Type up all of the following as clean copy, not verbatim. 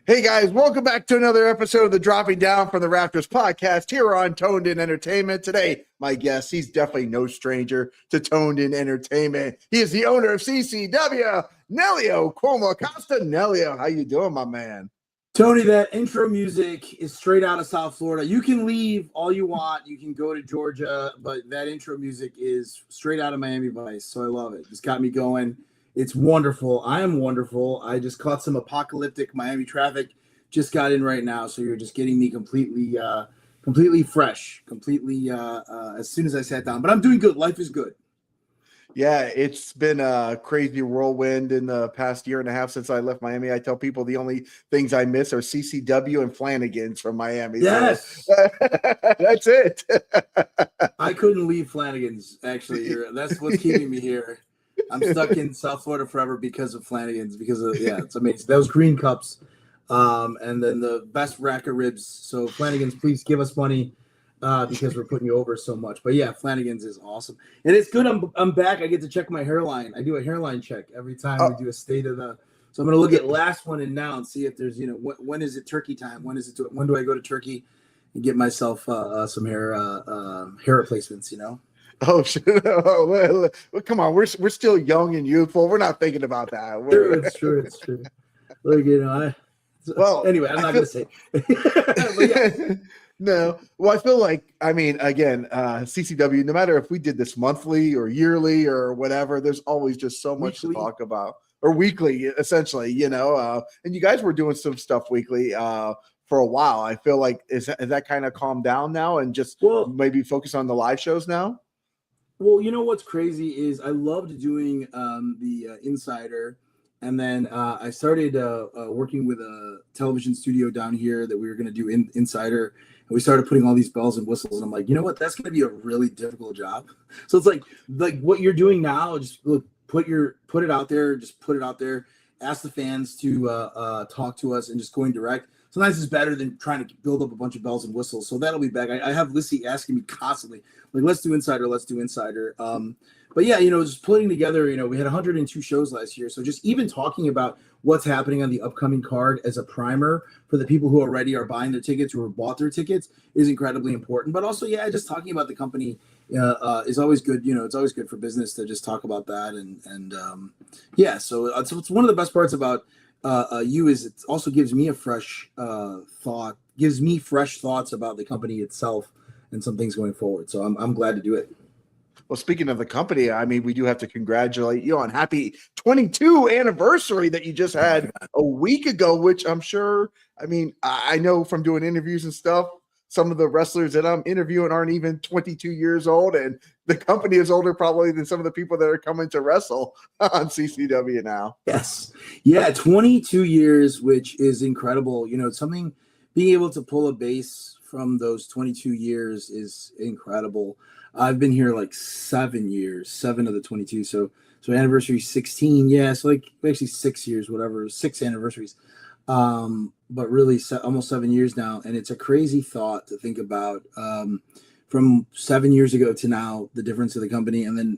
Hey guys, welcome back to another episode of the Dropping Down from the Rafters podcast here on Toned In Entertainment. Today, my guest, he's definitely no stranger to Toned In Entertainment. He is the owner of CCW, Nelio Cuomo Costa. Nelio, how you doing, my man? Tony, that intro music is straight out of South Florida. You can leave all you want. You can go to Georgia, but that intro music is straight out of Miami Vice, so I love it. It's got me going. It's wonderful. I am wonderful. I just caught some apocalyptic Miami traffic. Just got in right now, so you're just getting me completely fresh, as soon as I sat down. But I'm doing good. Life is good. Yeah, it's been a crazy whirlwind in the past year and a half since I left Miami. I tell people the only things I miss are CCW and Flanagan's from Miami. Yes. So, that's it. I couldn't leave Flanagan's, actually. That's what's keeping me here. I'm stuck in South Florida forever because of Flanagan's, it's amazing. Those green cups, and then the best rack of ribs. So Flanagan's, please give us money because we're putting you over so much. But yeah, Flanagan's is awesome. And it's good. I'm back. I get to check my hairline. I do a hairline check every time we do a state of the. So I'm going to look at last one and now and see if there's, when is it turkey time? When do I go to Turkey and get myself some hair replacements, Oh, shit. Oh, well, come on. We're still young and youthful. We're not thinking about that. It's true. Look, anyway, I'm not going to say. Yeah. No. Well, I feel like, again, CCW, no matter if we did this monthly or yearly or whatever, there's always just so much to talk about. Or weekly, essentially, and you guys were doing some stuff weekly for a while. I feel like, is that kind of calmed down now and just maybe focus on the live shows now? Well, what's crazy is I loved doing the Insider, and then I started working with a television studio down here that we were going to do Insider, and we started putting all these bells and whistles, and I'm like, you know what, that's going to be a really difficult job. So it's like what you're doing now, just put it out there, ask the fans to talk to us, and just going direct. Sometimes it's better than trying to build up a bunch of bells and whistles. So that'll be back. I have Lissy asking me constantly, like, let's do Insider. But yeah, just putting together, we had 102 shows last year. So just even talking about what's happening on the upcoming card as a primer for the people who already are buying their tickets or bought their tickets is incredibly important. But also, yeah, just talking about the company is always good. It's always good for business to just talk about that. So it's one of the best parts about you is it also gives me a fresh fresh thoughts about the company itself and some things going forward. So I'm glad to do it. Well, speaking of the company, we do have to congratulate you on happy 22 anniversary that you just had a week ago, which I'm sure, I know from doing interviews and stuff, some of the wrestlers that I'm interviewing aren't even 22 years old, and the company is older probably than some of the people that are coming to wrestle on CCW now. Yes. Yeah, 22 years, which is incredible. Something, being able to pull a base from those 22 years is incredible. I've been here like 7 years, 7 of the 22. So anniversary 16. Yeah, so actually 6 years, whatever, 6 anniversaries. But really almost 7 years now. And it's a crazy thought to think about from 7 years ago to now, the difference of the company. And then,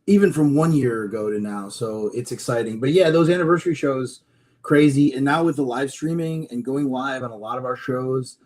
even from 1 year ago to now. So it's exciting. But yeah, those anniversary shows, crazy. And now with the live streaming and going live on a lot of our shows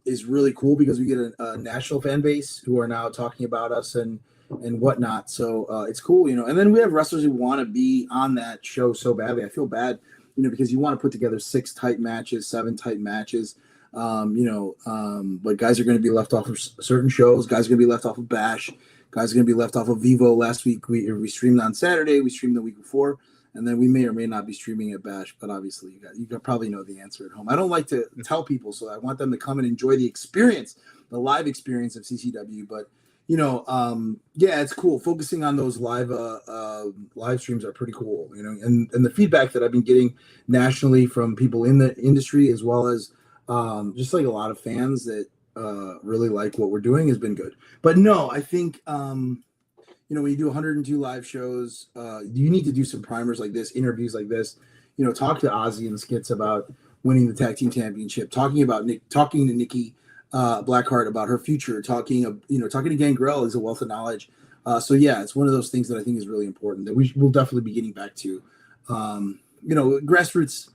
is really cool because we get a national fan base who are now talking about us and whatnot. So it's cool, And then we have wrestlers who want to be on that show so badly. I feel bad, because you want to put together 6 tight matches, 7 tight matches, but guys are going to be left off of certain shows. Guys are going to be left off of Bash. Guys are going to be left off of Vivo. Last week we streamed on Saturday. We streamed the week before, and then we may or may not be streaming at Bash. But obviously, you probably know the answer at home. I don't like to tell people, so I want them to come and enjoy the experience, the live experience of CCW. But yeah, it's cool. Focusing on those live streams are pretty cool, and the feedback that I've been getting nationally from people in the industry, as well as just like a lot of fans that really like what we're doing, has been good. But no, I think when you do 102 live shows, you need to do some primers like this, interviews like this. Talk to Ozzy and Skits about winning the tag team championship, talking to Nikki Blackheart about her future, talking to Gangrel is a wealth of knowledge. So yeah, it's one of those things that I think is really important that we will definitely be getting back to. Grassroots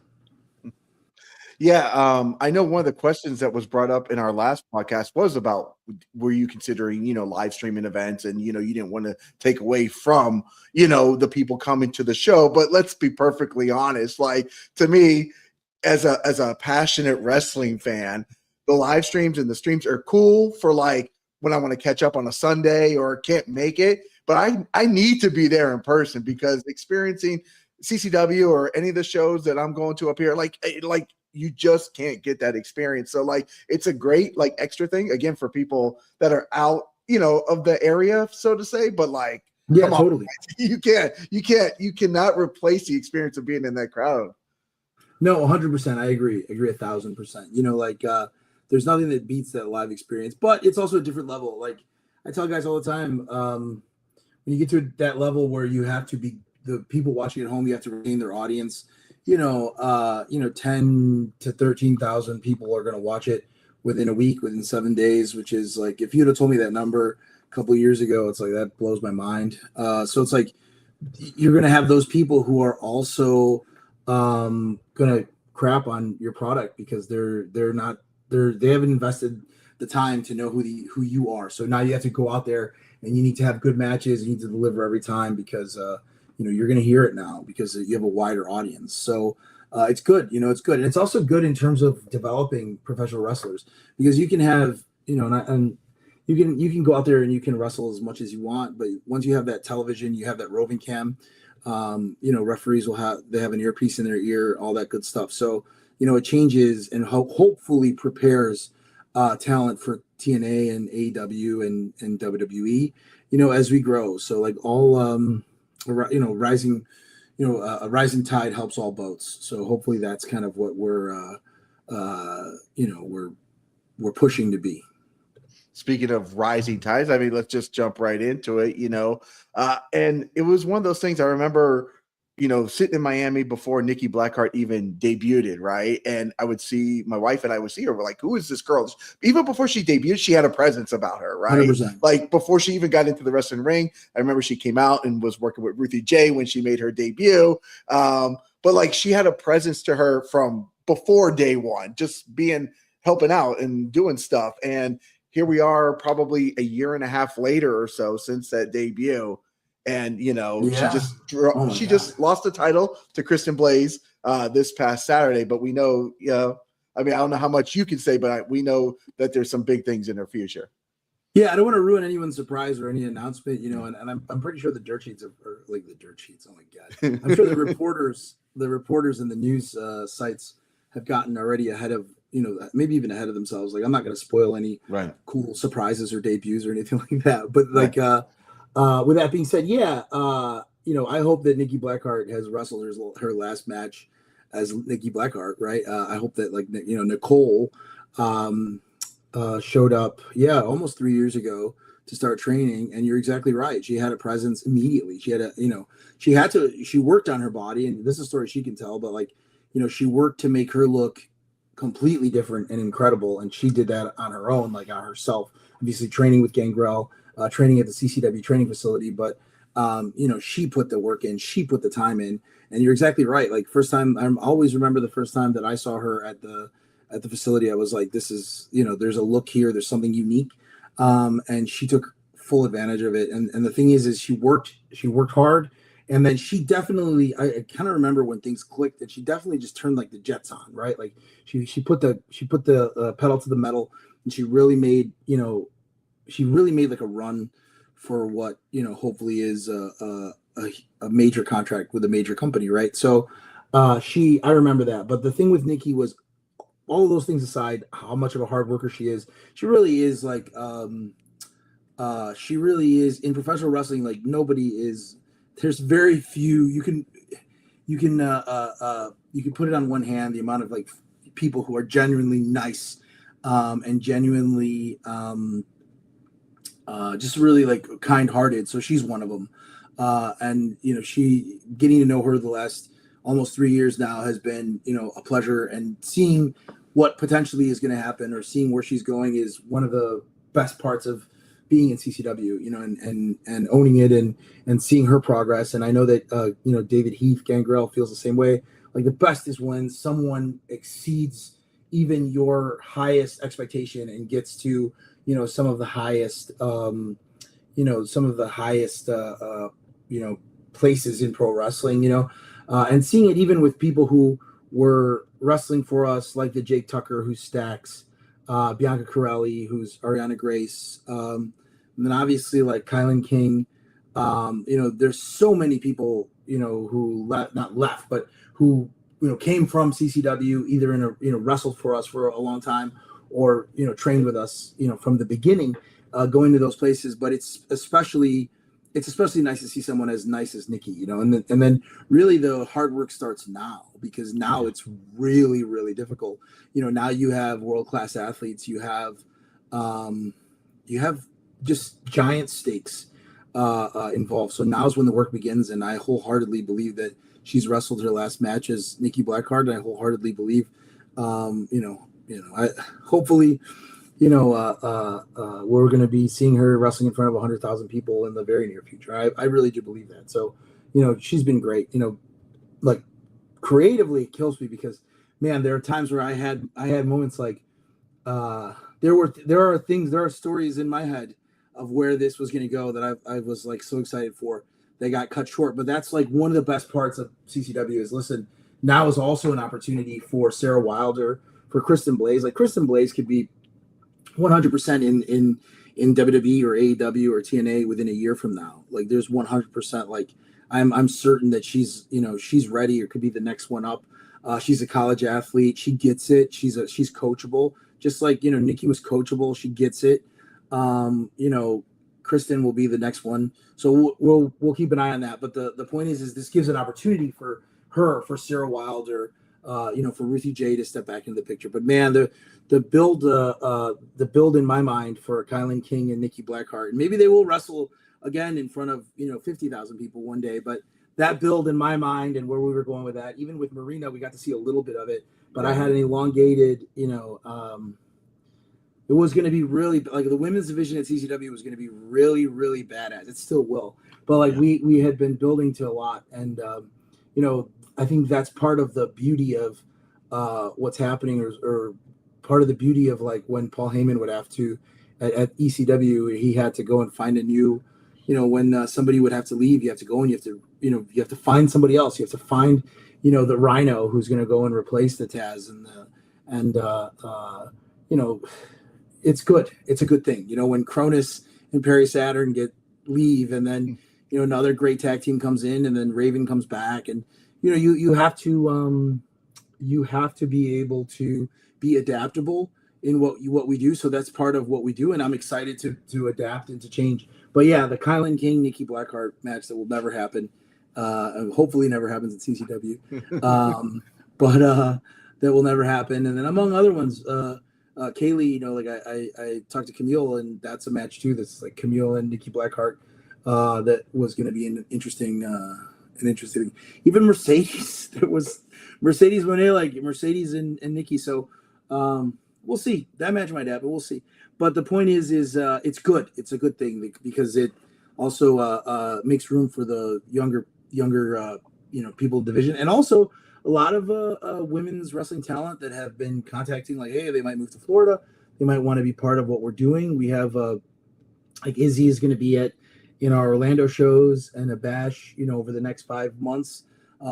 Yeah, I know one of the questions that was brought up in our last podcast was about were you considering, live streaming events and, you didn't want to take away from, the people coming to the show. But let's be perfectly honest. Like to me, as a passionate wrestling fan, the live streams and the streams are cool for like when I want to catch up on a Sunday or can't make it. But I need to be there in person because experiencing CCW or any of the shows that I'm going to up here, like you just can't get that experience. So like it's a great like extra thing again for people that are out, of the area, so to say. But like, Yeah, come on, totally. you cannot replace the experience of being in that crowd. No, 100%. I agree. 1,000%. There's nothing that beats that live experience, but it's also a different level. Like I tell guys all the time, when you get to that level where you have to be the people watching at home, you have to retain their audience. 10 to 13,000 people are going to watch it within a week, within 7 days, which is like, if you'd have told me that number a couple of years ago, it's like, that blows my mind. So it's like, you're going to have those people who are also going to crap on your product because they haven't invested the time to know who you are. So now you have to go out there and you need to have good matches. You need to deliver every time because, you're going to hear it now because you have a wider audience. So it's good. It's good. And it's also good in terms of developing professional wrestlers because you can have, and you can go out there and you can wrestle as much as you want. But once you have that television, you have that roving cam, referees they have an earpiece in their ear, all that good stuff. So, it changes and hopefully prepares talent for TNA and AEW and WWE, as we grow. So like all, rising, a rising tide helps all boats. So hopefully that's kind of what we're pushing to be. Speaking of rising tides, I mean, let's just jump right into it, and it was one of those things I remember, sitting in Miami before Nikki Blackheart even debuted, right? And I would see my wife and I would see her, we're like, who is this girl? Even before she debuted, she had a presence about her, right? 100%. Like before she even got into the wrestling ring, I remember she came out and was working with Ruthie J when she made her debut. But like she had a presence to her from before day one, just helping out and doing stuff. And here we are probably a year and a half later or so since that debut. And, she just lost the title to Kristen Blaze this past Saturday. But we know, I don't know how much you can say, but we know that there's some big things in her future. Yeah, I don't want to ruin anyone's surprise or any announcement, and I'm pretty sure the dirt sheets are like the dirt sheets. Oh my God. I'm sure the reporters and the news sites have gotten already ahead of, maybe even ahead of themselves. Like I'm not going to spoil any cool surprises or debuts or anything like that. But like, with that being said, I hope that Nikki Blackheart has wrestled her last match as Nikki Blackheart, right? I hope that Nicole showed up, almost 3 years ago to start training. And you're exactly right. She had a presence immediately. She had she worked on her body, and this is a story she can tell, but she worked to make her look completely different and incredible. And she did that on her own, like on herself, obviously training with Gangrel, training at the CCW training facility. But, she put the work in, she put the time in, and you're exactly right. Like first time, I always remember the first time that I saw her at the facility, I was like, this is, there's a look here, there's something unique. And she took full advantage of it. And the thing is she worked hard. And then she definitely, I kind of remember when things clicked that she definitely just turned like the jets on, right? Like she put the pedal to the metal, and she really made like a run for what, hopefully is a major contract with a major company, right? So I remember that. But the thing with Nikki was, all of those things aside, how much of a hard worker she is, she really is like, she really is in professional wrestling. Like there's very few, you can put it on one hand, the amount of like people who are genuinely nice, and genuinely, just really like kind-hearted. So she's one of them. And she getting to know her the last almost 3 years now has been, a pleasure, and seeing what potentially is going to happen or seeing where she's going is one of the best parts of being in CCW, and owning it and seeing her progress. And I know that, David Heath, Gangrel feels the same way. Like the best is when someone exceeds even your highest expectation and gets to, some of the highest, places in pro wrestling, and seeing it even with people who were wrestling for us, like the Jake Tucker, who Stacks, Bianca Corelli, who's Ariana Grace, and then obviously like Kylan King. There's so many people, who not left, but who, came from CCW, either wrestled for us for a long time, or, trained with us, from the beginning, going to those places. But it's especially nice to see someone as nice as Nikki, and then really the hard work starts now, because now it's really, really difficult. Now you have world-class athletes, you have just giant stakes involved. So now's when the work begins, and I wholeheartedly believe that she's wrestled her last match as Nikki Blackheart, and I wholeheartedly believe, I hopefully, we're going to be seeing her wrestling in front of 100,000 people in the very near future. I really do believe that. So, she's been great. Like creatively, it kills me because, man, there are times where I had moments like there are stories in my head of where this was going to go that I was like so excited for. They got cut short, but that's like one of the best parts of CCW is, listen, now is also an opportunity for Sarah Wilder, for Kristen Blaze. Like Kristen Blaze could be 100% in WWE or AEW or TNA within a year from now. Like there's 100%. Like I'm certain that she's ready, or could be the next one up. She's a college athlete. She gets it. She's coachable. Just like, Nikki was coachable. She gets it. Kristen will be the next one. So we'll keep an eye on that. But the point is this gives an opportunity for her, for Sarah Wilder, for Ruthie J to step back into the picture. But man, the build in my mind for Kylan King and Nikki Blackheart, and maybe they will wrestle again in front of 50,000 people one day. But that build in my mind and where we were going with that, even with Marina, we got to see a little bit of it. But I had an elongated, it was going to be really, like, the women's division at CCW was going to be really, really badass. It still will. But like we had been building to a lot. And, I think that's part of the beauty of what's happening, or part of the beauty of like when Paul Heyman would have to, at ECW, he had to go and find a new, when somebody would have to leave, you have to go and you have to find somebody else. You have to find, the Rhino who's going to go and replace the Taz it's good. It's a good thing. When Cronus and Perry Saturn leave, and then, another great tag team comes in, and then Raven comes back, and, you have to be able to be adaptable in what we do. So that's part of what we do. And I'm excited to adapt and to change. But yeah, the Kylan King, Nikki Blackheart match that will never happen. Hopefully never happens at CCW. But that will never happen. And then among other ones, Kaylee, I talked to Camille, and that's a match too. That's like Camille and Nikki Blackheart. That was going to be an interesting. Even Mercedes. There was Mercedes when they like Mercedes and Nikki. So we'll see. That match might happen. We'll see. But the point is it's good. It's a good thing because it also makes room for the younger people division, and also a lot of women's wrestling talent that have been contacting, like, hey, they might move to Florida. They might want to be part of what we're doing. We have like Izzy is going to be in our Orlando shows and a bash, over the next 5 months.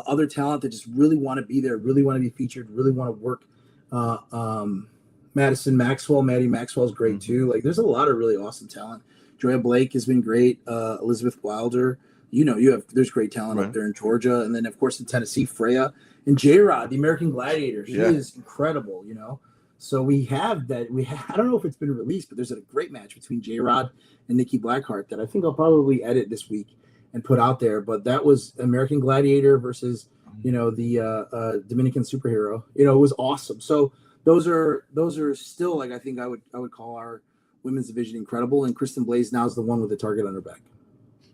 Other talent that just really want to be there, really want to be featured, really want to work. Maddie Maxwell is great too. Like, there's a lot of really awesome talent. Joya Blake has been great. Elizabeth Wilder, there's great talent up there in Georgia. And then of course in Tennessee, Freya and J-Rod, the American Gladiator. She is incredible, So we have that. I don't know if it's been released, but there's a great match between J-Rod and Nikki Blackheart that I think I'll probably edit this week and put out there. But that was American Gladiator versus, the Dominican superhero. It was awesome. So those are still, like, I think I would call our women's division incredible. And Kristen Blaze now is the one with the target on her back.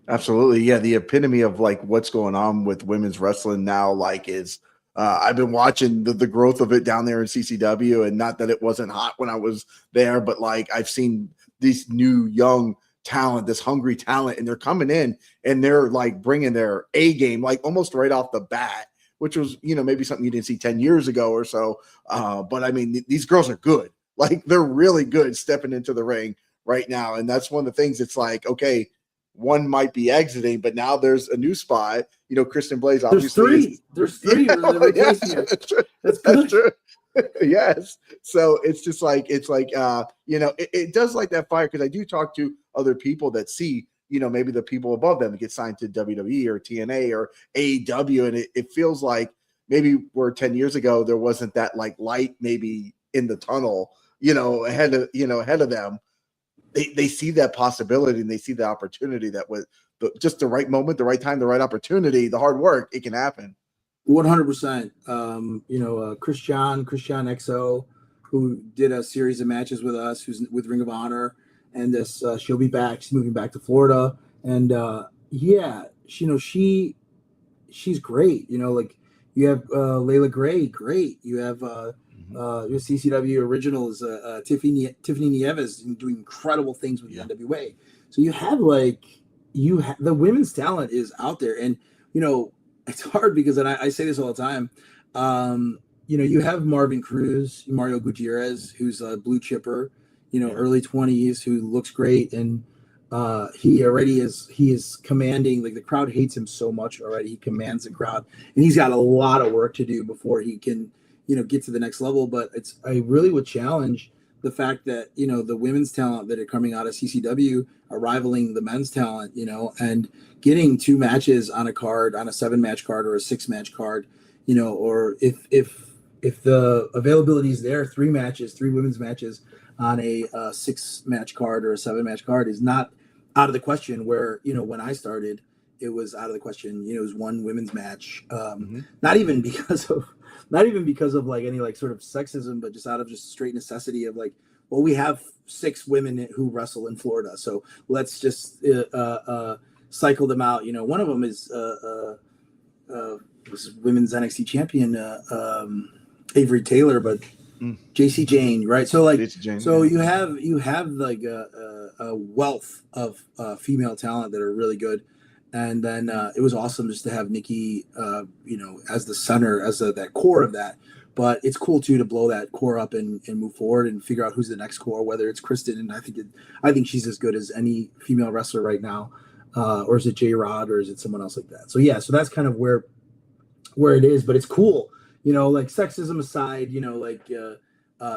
Absolutely. Yeah. The epitome of like what's going on with women's wrestling now, like, is I've been watching the growth of it down there in CCW, and not that it wasn't hot when I was there, but like I've seen these new young talent, this hungry talent, and they're coming in and they're like bringing their A game, like almost right off the bat, which was, maybe something you didn't see 10 years ago or so. But I mean, these girls are good. Like, they're really good stepping into the ring right now. And that's one of the things. It's like, okay, one might be exiting, but now there's a new spot. Kristen Blaze, obviously. There's three. Yeah, that's true. That's good. That's true. Yes. So it's just like, it does light that fire, because I do talk to other people that see, maybe the people above them get signed to WWE or TNA or AEW. And it feels like maybe where 10 years ago, there wasn't that like light maybe in the tunnel, ahead of them. They see that possibility, and they see the opportunity that with just the right moment, the right time, the right opportunity, the hard work, it can happen. 100%. Christian XO, who did a series of matches with us, who's with Ring of Honor, and this she'll be back. She's moving back to Florida, and she's great. Like, you have Layla Gray, great. You have your CCW originals, Tiffany Nieves, doing incredible things with the NWA. So you have the women's talent is out there, and it's hard because, and I say this all the time, you have Marvin Cruz, Mario Gutierrez, who's a blue chipper, early 20s, who looks great, and he is commanding. Like, the crowd hates him so much already. He commands the crowd, and he's got a lot of work to do before he can get to the next level. But I really would challenge the fact that the women's talent that are coming out of CCW are rivaling the men's talent, and getting 2 matches on a card, on a 7-match card or a 6-match card, or if the availability is there, 3 women's matches on a 6-match card or a 7-match card is not out of the question. Where when I started, it was out of the question. It was 1 women's match, not even because of like any like sort of sexism, but just out of just straight necessity of like, well, we have 6 women who wrestle in Florida, so let's just cycle them out. One of them is was women's NXT champion Avery Taylor, but JC Jane, right? So like, you have like a wealth of female talent that are really good. And then it was awesome just to have Nikki, as the center, as that core of that. But it's cool too to blow that core up and move forward and figure out who's the next core. Whether it's Kristen, and I think she's as good as any female wrestler right now, or is it J Rod, or is it someone else like that? So so that's kind of where it is. But it's cool, like sexism aside,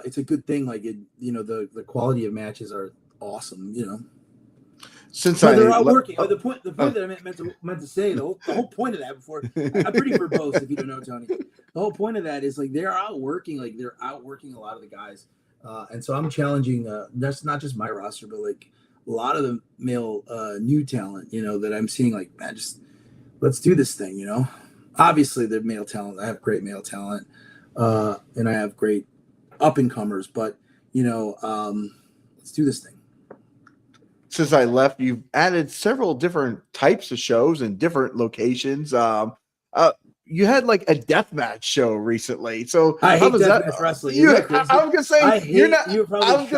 it's a good thing. Like the quality of matches are awesome. They're all working. The point that I meant to say, the whole point of that before, I'm pretty verbose if you don't know, Tony. The whole point of that is like they're outworking a lot of the guys, and so I'm challenging. That's not just my roster, but like a lot of the male new talent, that I'm seeing. Like, man, just let's do this thing. Obviously the male talent. I have great male talent, and I have great up and comers, but let's do this thing. Since I left, you've added several different types of shows in different locations. You had like a deathmatch show recently. So I hate deathmatch wrestling. I was gonna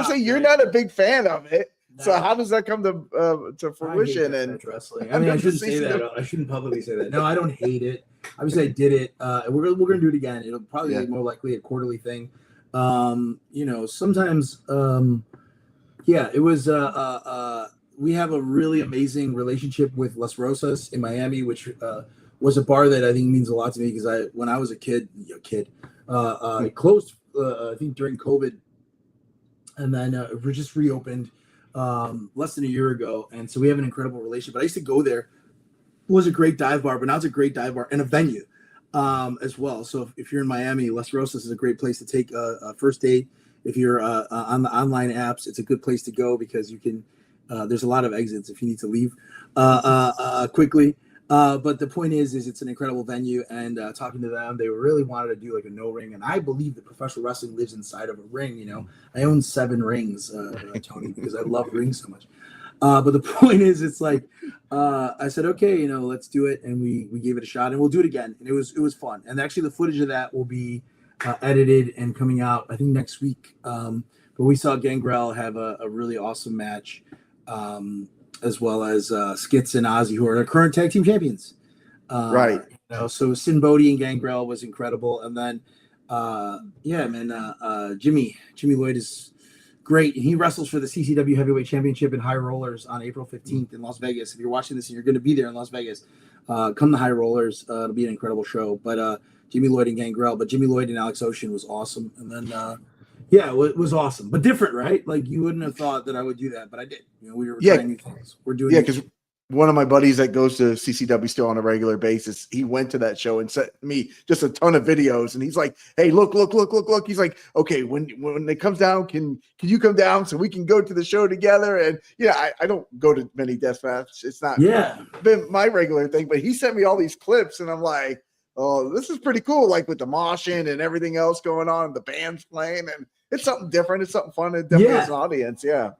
say you're not a big fan of it. No. So how does that come to fruition? And wrestling. I mean, I shouldn't say that. I shouldn't publicly say that. No, I don't hate it. Obviously, I did it. We're gonna do it again. It'll probably be more likely a quarterly thing. Sometimes. It was. We have a really amazing relationship with Las Rosas in Miami, which was a bar that I think means a lot to me because when I was a kid, it closed I think during COVID, and then we just reopened less than a year ago, and so we have an incredible relationship. But I used to go there. It was a great dive bar, but now it's a great dive bar and a venue as well. So if you're in Miami, Las Rosas is a great place to take a first date. If you're on the online apps, it's a good place to go because you can. There's a lot of exits if you need to leave quickly. But the point is it's an incredible venue. And talking to them, they really wanted to do like a no ring. And I believe that professional wrestling lives inside of a ring. I own 7 rings, Tony, because I love rings so much. But the point is, it's like I said, okay, let's do it, and we gave it a shot, and we'll do it again. And it was fun. And actually, the footage of that will be edited and coming out, I think, next week. But we saw Gangrel have a really awesome match. As well as Skits and Ozzy, who are our current tag team champions. Right. So Sin Bodhi and Gangrel was incredible, and then Jimmy Lloyd is great. He wrestles for the CCW Heavyweight Championship in High Rollers on April 15th in Las Vegas. If you're watching this and you're going to be there in Las Vegas, come to High Rollers. It'll be an incredible show. But Jimmy Lloyd and Gangrel, but Jimmy Lloyd and Alex Ocean was awesome. And then it was awesome, but different, right? Like you wouldn't have thought that I would do that, but I did. We were trying new things. We're doing because one of my buddies that goes to CCW still on a regular basis, he went to that show and sent me just a ton of videos. And he's like, "Hey, look. He's like, okay, when it comes down, can you come down so we can go to the show together?" And I don't go to many deathmatch. It's not been my regular thing, but he sent me all these clips and I'm like, oh, this is pretty cool. Like with the moshing and everything else going on, the band's playing, and it's something different. It's something fun. And definitely as an audience. Yeah.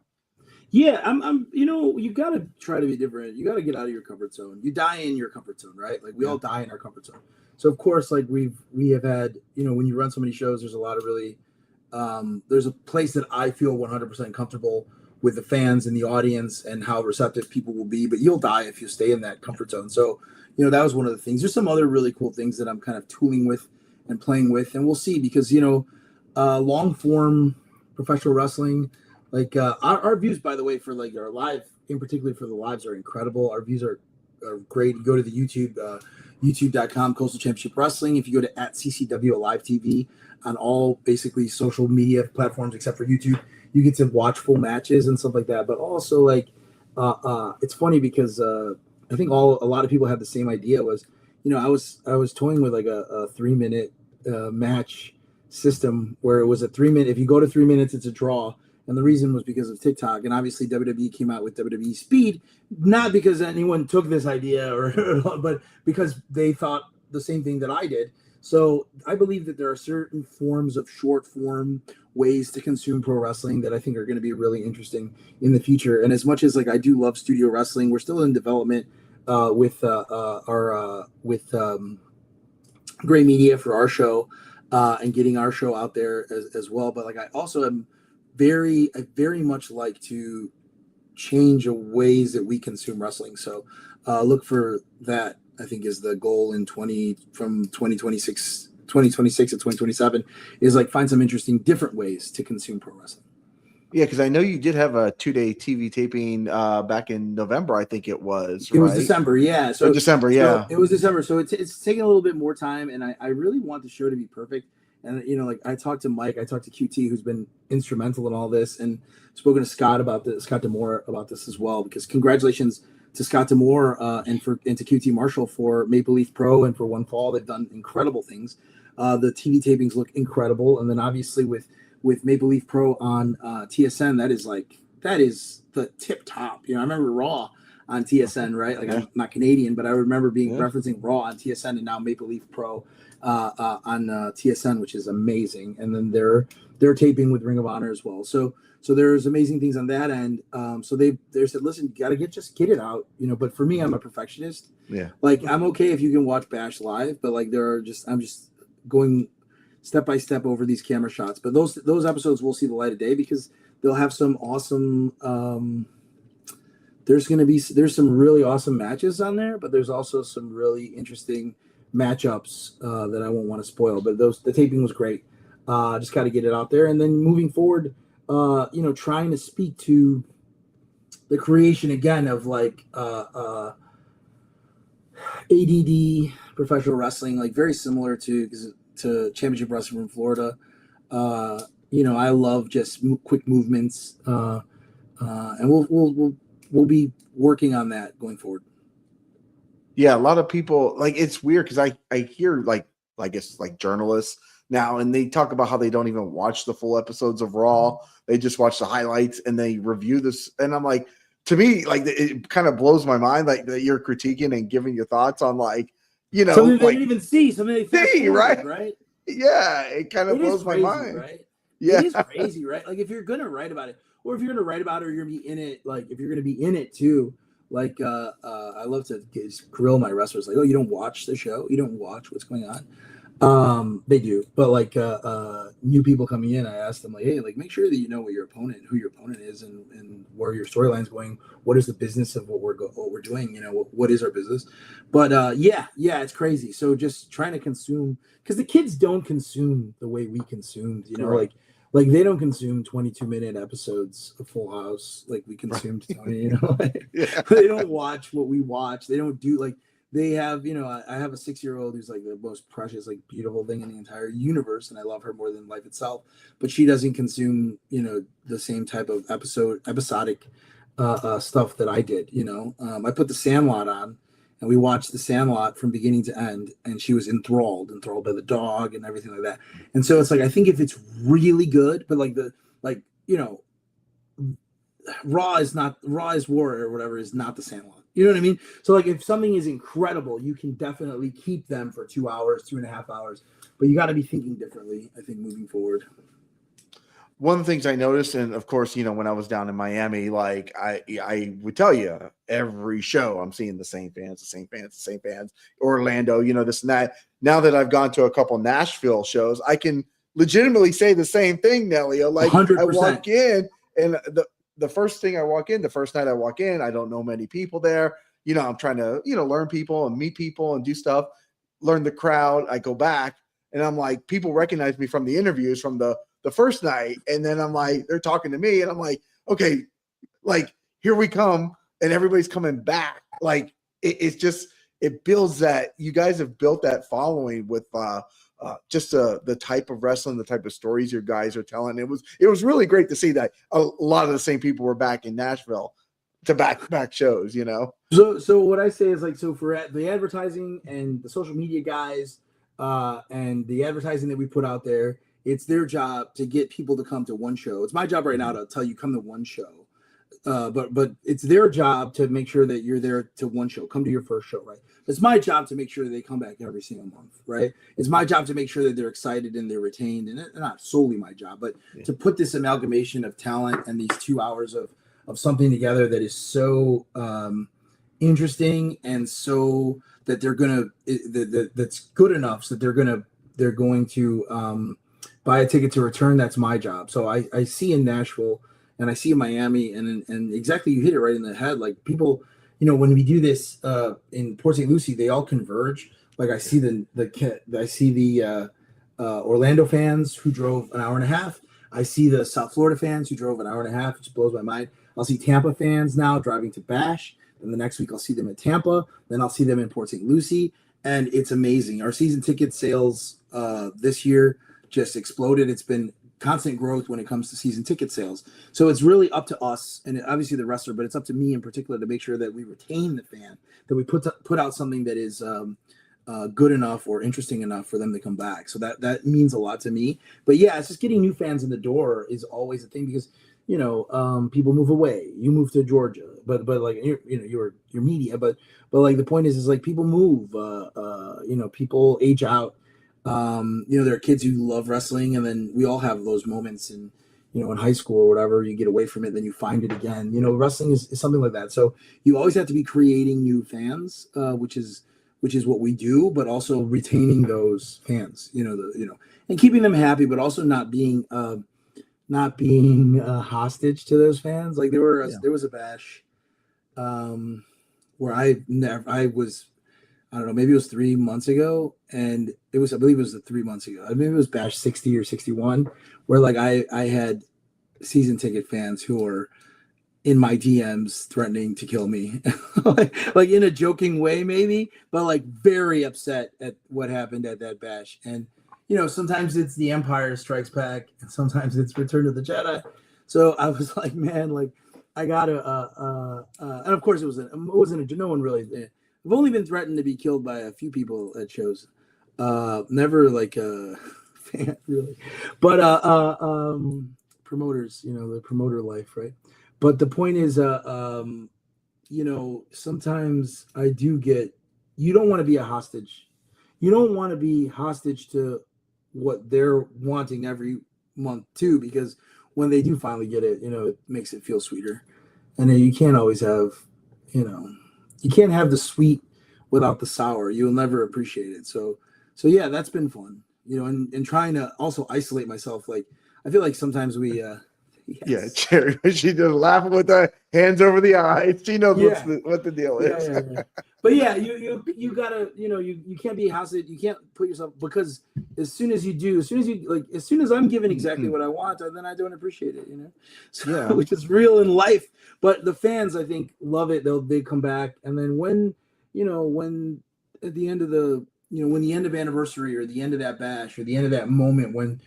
Yeah, I'm you got to try to be different. You got to get out of your comfort zone. You die in your comfort zone, right? Like we all die in our comfort zone. So of course, like we have had, when you run so many shows, there's a lot of really there's a place that I feel 100% comfortable with the fans and the audience and how receptive people will be, but you'll die if you stay in that comfort zone. So, that was one of the things. There's some other really cool things that I'm kind of tooling with and playing with, and we'll see because, long form professional wrestling, like our views, by the way, for like our live, in particular for the lives, are incredible. Our views are great. You go to the YouTube, youtube.com, Coastal Championship Wrestling. If you go to @CCW Live TV on all basically social media platforms except for YouTube, you get to watch full matches and stuff like that. But also like, it's funny because I think a lot of people have the same idea. Was I was toying with like a 3-minute match system where it was a 3-minute. If you go to 3 minutes, it's a draw. And the reason was because of TikTok. And obviously WWE came out with WWE Speed, not because anyone took this idea but because they thought the same thing that I did. So I believe that there are certain forms of short form ways to consume pro wrestling that I think are going to be really interesting in the future. And as much as like I do love studio wrestling, we're still in development with Gray Media for our show and getting our show out there as well. But like I also am I very much like to change the ways that we consume wrestling. So look for that. I think is the goal from 2026 to 2027 is like find some interesting different ways to consume pro wrestling. Yeah, because I know you did have a 2-day TV taping back in November, I think it was. It was December, yeah. So December, yeah. So it was December, so it's taking a little bit more time, and I really want the show to be perfect. And like I talked to Mike, I talked to QT, who's been instrumental in all this, and spoken to Scott Demore about this as well. Because congratulations to Scott Demore and to QT Marshall for Maple Leaf Pro and for One Fall. They've done incredible things. The TV tapings look incredible, and then obviously with Maple Leaf Pro on TSN, that is the tip top. I remember Raw on TSN, right? Like I'm not Canadian, but I remember referencing Raw on TSN and now Maple Leaf Pro on TSN, which is amazing. And then they're taping with Ring of Honor as well. So there's amazing things on that end. So they said, listen, you gotta get it out, But for me, I'm a perfectionist. Yeah. Like I'm okay if you can watch Bash live, but like I'm just going step by step over these camera shots. But those episodes will see the light of day because they'll have some awesome. There's some really awesome matches on there, but there's also some really interesting matchups that I won't want to spoil. But the taping was great. Just got to get it out there, and then moving forward, trying to speak to the creation again of like ADD professional wrestling, like very similar to Championship Wrestling from Florida. I love just quick movements, and we'll be working on that going forward. Yeah, a lot of people like it's weird because I hear like I guess like journalists now, and they talk about how they don't even watch the full episodes of Raw. They just watch the highlights and they review this. And I'm like, to me, like it kind of blows my mind like that you're critiquing and giving your thoughts on like, something they didn't even see, something they see, right? Yeah, it kind of blows my mind. Right? Yeah, it is crazy, right? Like if you're gonna write about it, or if you're gonna write about it, or you're gonna be in it, like if you're gonna be in it too, like I love to just grill my wrestlers, like, oh, you don't watch the show, you don't watch what's going on. They do, but like new people coming in, I ask them like, hey, like make sure that you know what your opponent, who your opponent is, and where your storyline's going. What is the business of what we're doing? You know, what is our business? But yeah, it's crazy. So just trying to consume, because the kids don't consume the way we consumed. You know, Right. like they don't consume 22-minute episodes of Full House like we consumed. Tony, you know, Yeah. they don't watch what we watch. They don't do like they have, you know, I have a 6-year-old who's like the most precious, like beautiful thing in the entire universe, and I love her more than life itself. But she doesn't consume, you know, the same type of episodic stuff that I did. You know, I put The Sandlot on, and we watched The Sandlot from beginning to end, and she was enthralled by the dog and everything like that. And so it's like I think if it's really good, but like you know, Raw is War or whatever is not The Sandlot. You know what I mean? So like if something is incredible, you can definitely keep them for 2 hours, 2.5 hours. But you got to be thinking differently, I think, moving forward. One of the things I noticed, and of course, you know, when I was down in Miami, like I would tell you every show I'm seeing the same fans. Orlando, you know, this and that. Now that I've gone to a couple Nashville shows, I can legitimately say the same thing, Nelio. Like 100%. I walk in, and the first thing I walk in, the first night I walk in, I don't know many people there. You know, I'm trying to, you know, learn people and meet people and do stuff, learn the crowd. I go back, and I'm like, people recognize me from the interviews from the first night, and then I'm like, they're talking to me, and I'm like, okay, like here we come, and everybody's coming back. Like it's just it builds that you guys have built that following with just the type of wrestling, the type of stories your guys are telling. It was really great to see that a lot of the same people were back in Nashville to back shows. You know. So what I say is like, so for the advertising and the social media guys, and the advertising that we put out there, it's their job to get people to come to one show. It's my job right now to tell you come to one show. But it's their job to make sure that you're there to one show. Come to your first show, right? It's my job to make sure that they come back every single month, right? It's my job to make sure that they're excited and they're retained, and it's not solely my job, but to put this amalgamation of talent and these 2 hours of something together that is so interesting and so that they're gonna that's good enough so that they're going to buy a ticket to return. That's my job. So I see in Nashville and I see in Miami and exactly, you hit it right in the head. Like people, you know, when we do this in Port St. Lucie, they all converge. Like I see the Orlando fans who drove an hour and a half. I see the South Florida fans who drove an hour and a half, which blows my mind. I'll see Tampa fans now driving to Bash. And the next week I'll see them at Tampa. Then I'll see them in Port St. Lucie. And it's amazing. Our season ticket sales this year just exploded. It's been constant growth when it comes to season ticket sales. So it's really up to us and obviously the wrestler, but it's up to me in particular to make sure that we retain the fan, that we put out something that is good enough or interesting enough for them to come back. So that means a lot to me. But yeah, it's just getting new fans in the door is always a thing because, you know, people move away. You move to Georgia, but like you're media, but like the point is like people move. You know, people age out. You know, there are kids who love wrestling, and then we all have those moments in, you know, in high school or whatever. You get away from it, then you find it again. You know, wrestling is something like that. So you always have to be creating new fans, which is what we do, but also retaining those fans. You know, and keeping them happy, but also not being hostage to those fans. Like there was a bash where I was, I don't know, maybe it was 3 months ago, and I believe it was 3 months ago. Maybe it was bash 60 or 61, where like I had season ticket fans who were in my DMs threatening to kill me, like in a joking way maybe, but like very upset at what happened at that bash. And you know, sometimes it's The Empire Strikes Back, and sometimes it's Return of the Jedi. So I was like, man, like I gotta, and of course it wasn't no one really. I've only been threatened to be killed by a few people at shows. Never like a fan really, but promoters, you know, the promoter life, right? But the point is, you know, sometimes I do get. You don't want to be a hostage. You don't want to be hostage to what they're wanting every month too, because when they do finally get it, you know, it makes it feel sweeter. And then you can't always have, you know, you can't have the sweet without the sour. You'll never appreciate it. So So yeah, that's been fun, and trying to also isolate myself. Like I feel like sometimes we yeah, Cherry, she just laughing with the hands over the eyes. She knows what the deal is. Yeah. But yeah, you gotta, you can't be hostage. You can't put yourself, because as soon as I'm given exactly what I want, then I don't appreciate it, so, which is real in life. But the fans, I think, love it. They come back, and then when at the end of when the end of anniversary, or the end of that bash, or the end of that moment when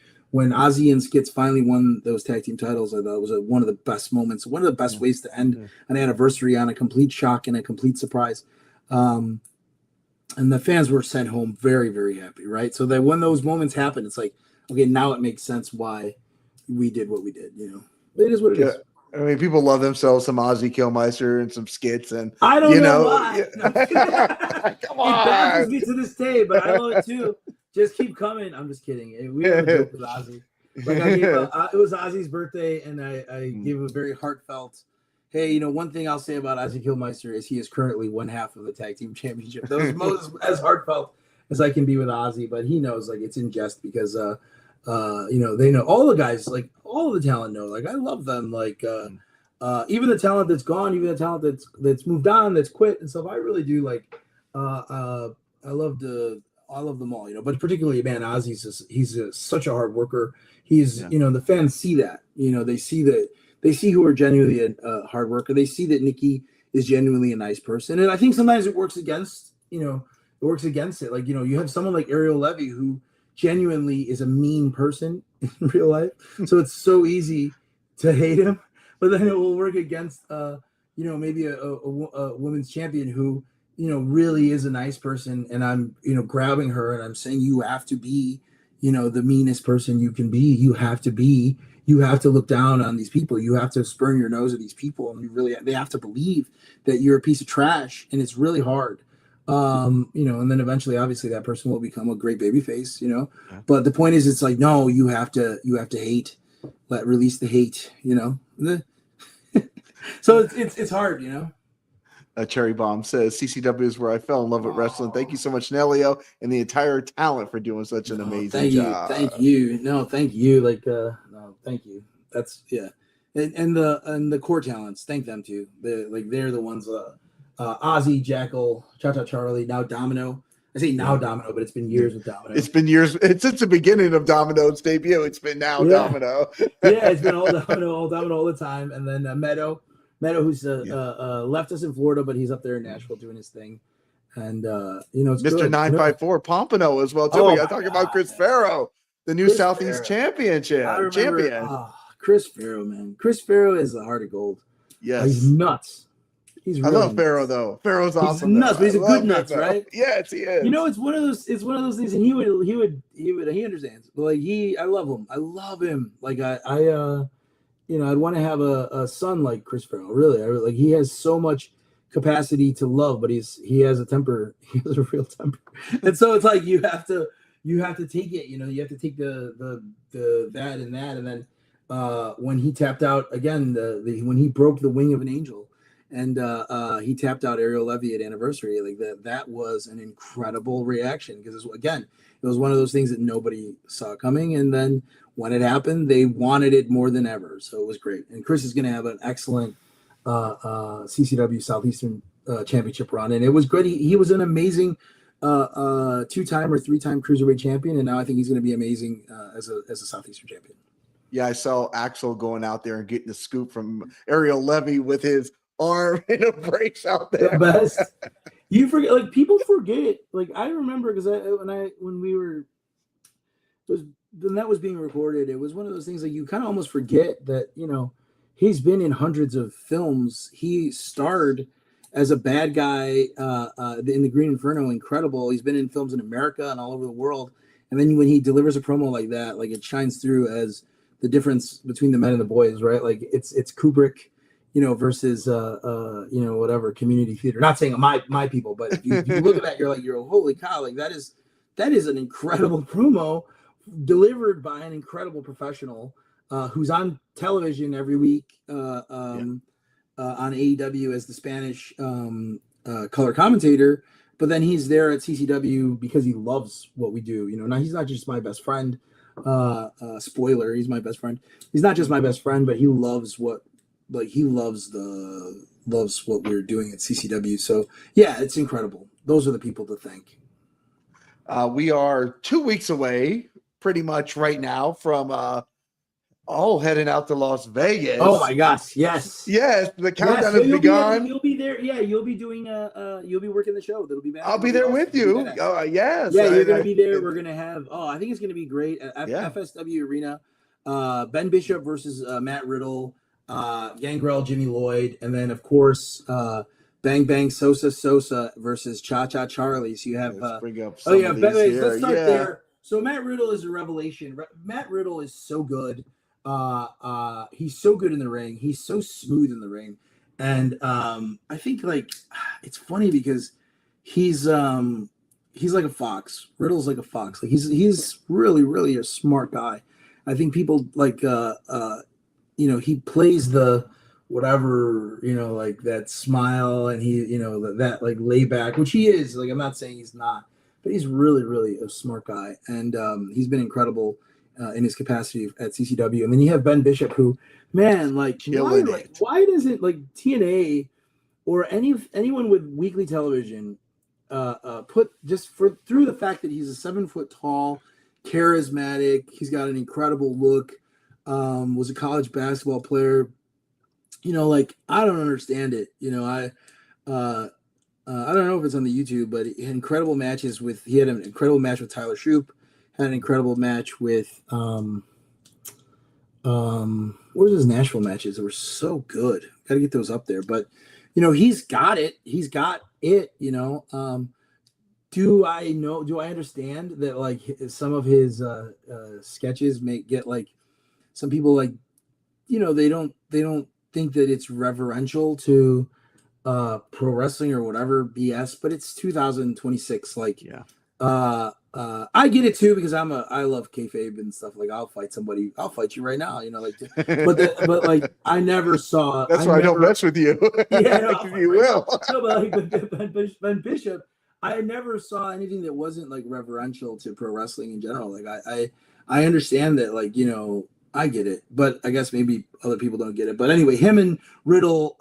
Ozzy and Skits finally won those tag team titles, I thought it was one of the best moments, one of the best ways to end an anniversary, on a complete shock and a complete surprise. And the fans were sent home very, very happy, right? So that when those moments happen, it's like, okay, now it makes sense why we did what we did. It is what it is. I mean, people love themselves some Ozzy Killmeister and some Skits, and I don't know why. Come on. It baffles me to this day, but I love it too. Just keep coming. I'm just kidding. We have a joke with Ozzy. Like I gave it was Ozzy's birthday, and I gave a very heartfelt, hey, one thing I'll say about Ozzy Killmeister is he is currently one half of the tag team championship. That was most as heartfelt as I can be with Ozzy, but he knows, like, it's in jest, because they know, all the guys, like all of the talent know, like I love them, like even the talent that's gone, even the talent that's moved on, that's quit and stuff. I really do, like I love them all, but particularly, man, he's such a hard worker. He's the fans see that, they see who are genuinely a hard worker. They see that Nikki is genuinely a nice person. And I think sometimes it works against it. Like, you have someone like Ariel Levy, who genuinely is a mean person in real life. So it's so easy to hate him, but then it will work against, maybe a women's champion who, really is a nice person. And I'm, grabbing her and I'm saying, you have to be, the meanest person you can be. You have to look down on these people. You have to spurn your nose at these people. And they have to believe that you're a piece of trash. And it's really hard. And then eventually, obviously, that person will become a great baby face, but the point is, it's like, no, you have to hate, release the hate, so it's hard, Cherry Bomb says CCW is where I fell in love with wrestling. Thank you so much, Nelio, and the entire talent for doing such an amazing job. Thank you. No, thank you. No, thank you. That's and the core talents. Thank them too. They're the ones. Ozzy, Jackal, Cha-Cha Charlie, now Domino. I say now Domino, but it's been years with Domino. It's been years. It's since the beginning of Domino's debut. It's been now Domino. It's been all Domino all the time. And then Meadow, who's left us in Florida, but he's up there in Nashville doing his thing. And it's Mr. good. 954 Pompano as well too. We got to talk about Chris Farrow, the new Southeast champion. Chris Farrow, man. Chris Farrow is the heart of gold. Yes, he's nuts. I love Farrow though. Farrow's awesome. He's nuts, but he's a good nuts, right? Yes, he is. It's one of those things, and he understands. But I love him. I love him. Like I'd want to have a son like Chris Farrow. Really, he has so much capacity to love, but he has a temper. He has a real temper, and so it's like you have to take it. You have to take the that and that, and then when he tapped out again, when he broke the wing of an angel. And he tapped out Ariel Levy at anniversary. That was an incredible reaction, because it was one of those things that nobody saw coming. And then when it happened, they wanted it more than ever. So it was great. And Chris is going to have an excellent CCW Southeastern Championship run. And it was good. He was an amazing 2-time or 3-time Cruiserweight champion. And now I think he's going to be amazing as a Southeastern champion. Yeah, I saw Axel going out there and getting the scoop from Ariel Levy with his arm and it breaks out there. The best. You forget, people forget. I remember, because when that was being recorded, it was one of those things you kind of almost forget that he's been in hundreds of films. He starred as a bad guy in the Green Inferno. Incredible. He's been in films in America and all over the world. And then when he delivers a promo like that, it shines through as the difference between the men and the boys, right? It's Kubrick, versus whatever community theater. Not saying my people, but if you look at that, you're holy cow! That is an incredible promo delivered by an incredible professional who's on television every week on AEW as the Spanish color commentator. but then he's there at CCW because he loves what we do. You know, now he's not just my best friend. Spoiler, he's my best friend. He's not just my best friend, but he loves what what we're doing at CCW. So yeah, it's incredible. Those are the people to thank. We are 2 weeks away, pretty much right now, from all heading out to Las Vegas. Oh my gosh, yes. Yes, the countdown has begun. You'll be there. Yeah, you'll be doing you'll be working the show. That'll be back. I'll be there with you. Yes. Yeah, you're gonna be there. We're gonna have I think it's gonna be great at FSW Arena. Ben Bishop versus Matt Riddle, Gangrel, Jimmy Lloyd, and then of course Bang Bang Sosa versus Cha Cha Charlie. So you have let's start there. So Matt Riddle is a revelation. Matt Riddle is so good. He's so good in the ring. He's so smooth in the ring. And I think like it's funny because he's like a fox. Riddle's like a fox. Like he's really, really a smart guy. I think people like he plays the whatever, like that smile, and he, that like layback, which he is. Like I'm not saying he's not, but he's really, really a smart guy. And he's been incredible in his capacity at CCW. And then you have Ben Bishop, who, man, like why doesn't like TNA or anyone with weekly television put just through the fact that he's a 7 foot tall, charismatic, he's got an incredible look, was a college basketball player. Like I don't understand it. I don't know if it's on the YouTube, but he had incredible matches he had an incredible match with Tyler Shoup, had an incredible match with where's his Nashville matches? They were so good. Got to get those up there. But he's got it. He's got it. Do I understand that like some of his sketches may get like some people like they don't think that it's reverential to pro wrestling or whatever BS, but it's 2026. Like I get it too because I love kayfabe and stuff. Like I'll fight somebody, I'll fight you right now. But like I never saw. That's why I don't mess with you. Yeah, no, you will. No, but like Ben Bishop, I never saw anything that wasn't like reverential to pro wrestling in general. Like I understand that, like I get it, but I guess maybe other people don't get it. But anyway, him and Riddle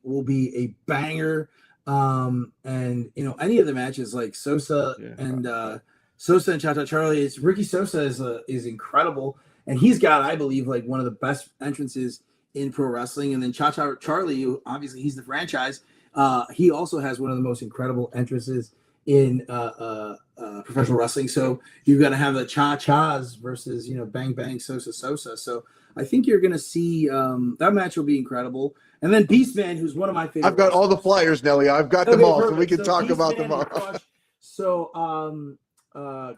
will be a banger. And any of the matches like Sosa and Cha Cha Charlie, Ricky Sosa is incredible, and he's got, I believe, like one of the best entrances in pro wrestling. And then Cha Cha Charlie, who obviously he's the franchise, he also has one of the most incredible entrances in professional wrestling. So you're gonna have the Cha Chas versus Bang Bang Sosa. So I think you're gonna see that match will be incredible. And then Beastman, who's one of my favorite. I've got all the flyers, Nelly. I've got them all, so we can talk about them all. So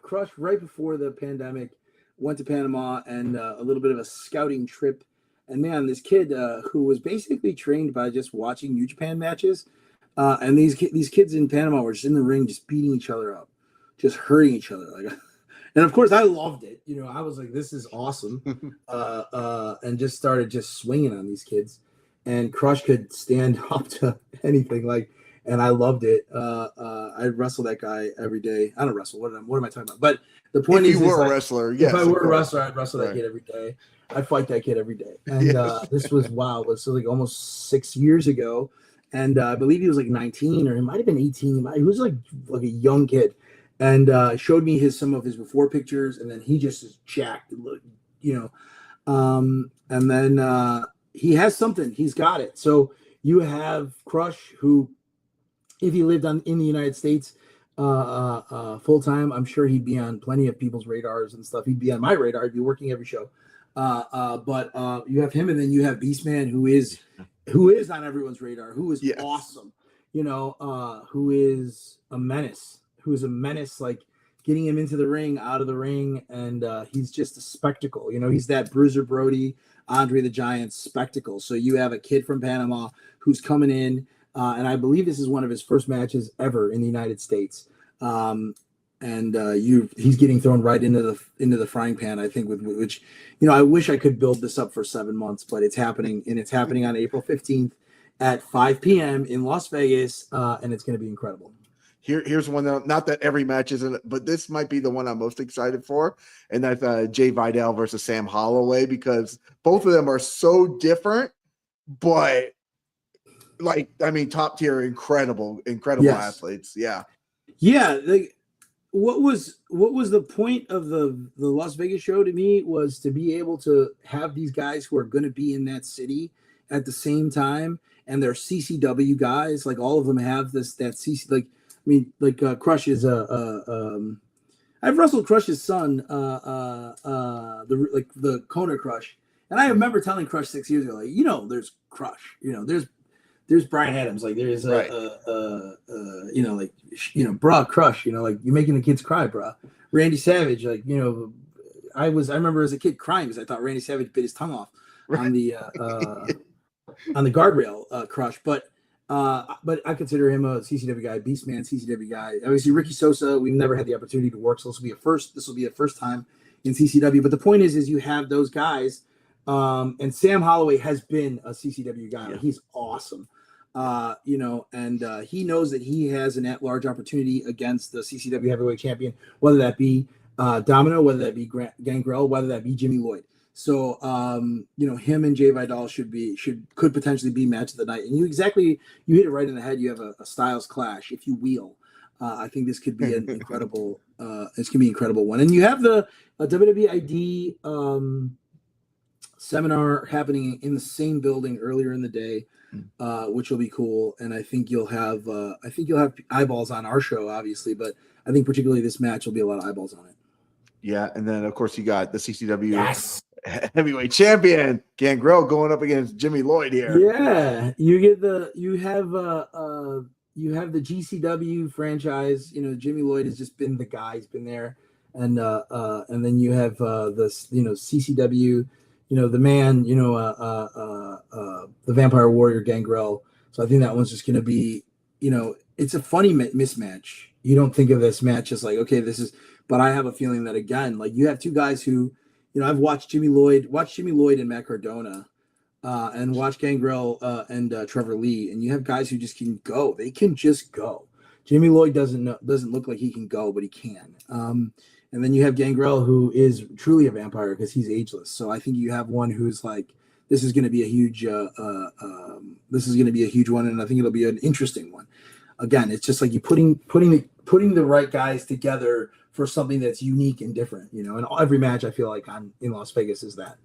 Crush, right before the pandemic, went to Panama and a little bit of a scouting trip. And man, this kid who was basically trained by just watching New Japan matches, and these kids in Panama were just in the ring, just beating each other up, just hurting each other. Like, and of course, I loved it. I was like, "This is awesome," and just started just swinging on these kids. And Crush could stand up to anything, and I loved it. I wrestle that guy every day. I don't wrestle. What am I talking about? But the point is, if you were a wrestler, yes. If I were a wrestler, I'd wrestle that kid every day. I'd fight that kid every day. And this was wow. This was like almost 6 years ago, and I believe he was like 19, or he might have been 18. He was like a young kid, and showed me some of his before pictures, and then he just is jacked, and then. He has something. He's got it. So you have Crush, who, if he lived in the United States full time, I'm sure he'd be on plenty of people's radars and stuff. He'd be on my radar. He'd be working every show. But you have him, and then you have Beastman, who is on everyone's radar, who is awesome. Who is a menace. Like getting him into the ring, out of the ring, and he's just a spectacle. He's that Bruiser Brody, Andre the Giant spectacle. So you have a kid from Panama who's coming in, and I believe this is one of his first matches ever in the United States. He's getting thrown right into the frying pan, I think, which I wish I could build this up for 7 months, but it's happening, and it's happening on April 15th at 5 p.m. in Las Vegas, and it's going to be incredible. Here's one that, not that every match isn't, but this might be the one I'm most excited for, and that's Jay Vidal versus Sam Holloway, because both of them are so different, but like, I mean, top tier, incredible athletes. Yeah. Yeah. What was the point of the Las Vegas show to me was to be able to have these guys who are going to be in that city at the same time, and they're CCW guys. Like all of them have that CC. Like I mean, like Crush is I've wrestled Crush's son, the Kona Crush, and I remember telling Crush 6 years ago, like, there's Crush, there's Brian Adams, like there's Right. bruh, Crush, like you're making the kids cry, bruh. Randy Savage, like I remember as a kid crying because I thought Randy Savage bit his tongue off on the guardrail, Crush, but I consider him a CCW guy, Beastman, CCW guy. Obviously, Ricky Sosa, we've never had the opportunity to work, so this will be a first time in CCW. But the point is you have those guys, and Sam Holloway has been a CCW guy. Yeah. He's awesome, and he knows that he has an at-large opportunity against the CCW heavyweight champion, whether that be Domino, whether that be Gangrel, whether that be Jimmy Lloyd. So, him and Jay Vidal could potentially be match of the night. And you hit it right in the head. You have a styles clash. If you wheel, I think this could be an incredible, one. And you have the WWE ID seminar happening in the same building earlier in the day, which will be cool. And I think you'll have eyeballs on our show, obviously, but I think particularly this match will be a lot of eyeballs on it. Yeah, and then of course you got the CCW heavyweight champion Gangrel going up against Jimmy Lloyd here. Yeah, you have the GCW franchise. Jimmy Lloyd has just been the guy; he's been there, and then you have CCW. The man. The Vampire Warrior Gangrel. So I think that one's just going to be. It's a funny mismatch. You don't think of this match as like, okay, this is. But I have a feeling that, again, like you have two guys who, I've watched Jimmy Lloyd and Matt Cardona, and watch Gangrel and Trevor Lee, and you have guys who just can go. They can just go. Jimmy Lloyd doesn't look like he can go, but he can. And then you have Gangrel, who is truly a vampire because he's ageless. So I think you have one who's like, this is going to be a huge one, and I think it'll be an interesting one. Again, it's just like you putting the right guys together for something that's unique and different, and every match I feel like in Las Vegas is that.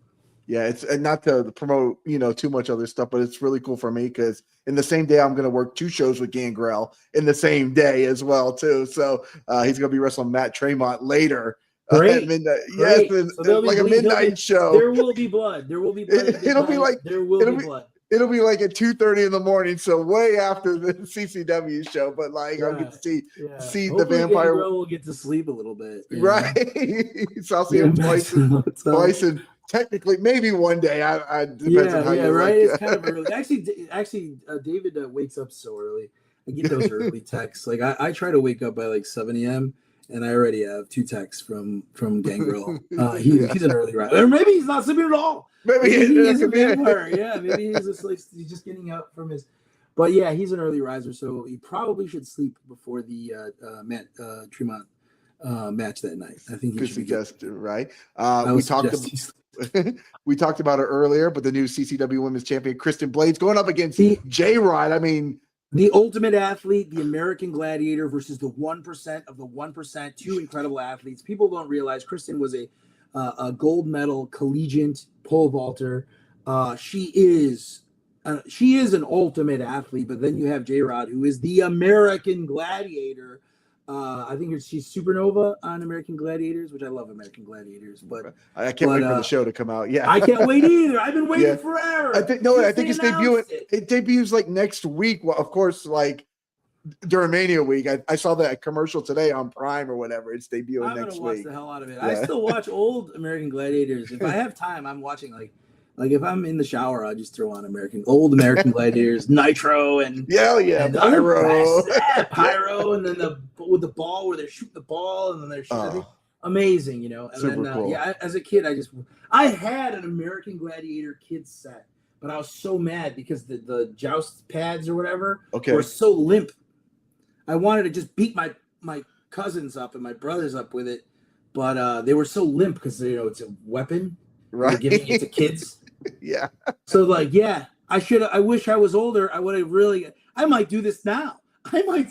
Yeah, it's not to promote, too much other stuff, but it's really cool for me because in the same day I'm going to work 2 shows with Gangrel in the same day as well too. So he's going to be wrestling Matt Tremont later. Great. At midnight. Great. Yes, so like a midnight show. There will be blood. There will be blood. It'll be blood. It'll be like at 2:30 in the morning, so way after the CCW show. But like, I'll get to see hopefully the vampire. Will get to sleep a little bit, right? So I'll see him twice, and technically maybe one day. I depends on how you right. Like, it's kind of early. Actually, David wakes up so early. I get those early texts. Like I try to wake up by like 7 a.m. and I already have 2 texts from Gangrel. He's an early riser, or maybe he's not sleeping at all. Maybe he's a vampire. Yeah, maybe he's just getting up from his. But yeah, he's an early riser, so he probably should sleep before the Matt Tremont match that night. I think he should suggest it, right? We talked about it earlier, but the new CCW Women's Champion Kristen Blades going up against J-Rod. I mean, the ultimate athlete, the American Gladiator versus the 1% of the 1%. 2 incredible athletes. People don't realize Kristen was a gold medal collegiate pole vaulter. She is an ultimate athlete, but then you have J-Rod, who is the American Gladiator. I think she's Supernova on American Gladiators, which I love American Gladiators, but I can't wait for the show to come out. Yeah, I can't wait either. I've been waiting forever. I think it's debuting. It debuts like next week. Well, of course, like during Mania week. I saw that commercial today on Prime or whatever. It's debuting next week. I'm gonna watch the hell out of it. Yeah. I still watch old American Gladiators. If I have time, I'm watching like if I'm in the shower, I'll just throw on old American Gladiators, Nitro, and Pyro, Pyro, and then with the ball where they're shooting the ball, and then they're shooting. Amazing, And super then cool. As a kid, I had an American Gladiator kid set, but I was so mad because the joust pads or whatever were so limp. I wanted to just beat my cousins up and my brothers up with it, but they were so limp because it's a weapon. Right. You're giving it to kids. Yeah. So I wish I was older. I would have really. I might do this now. I might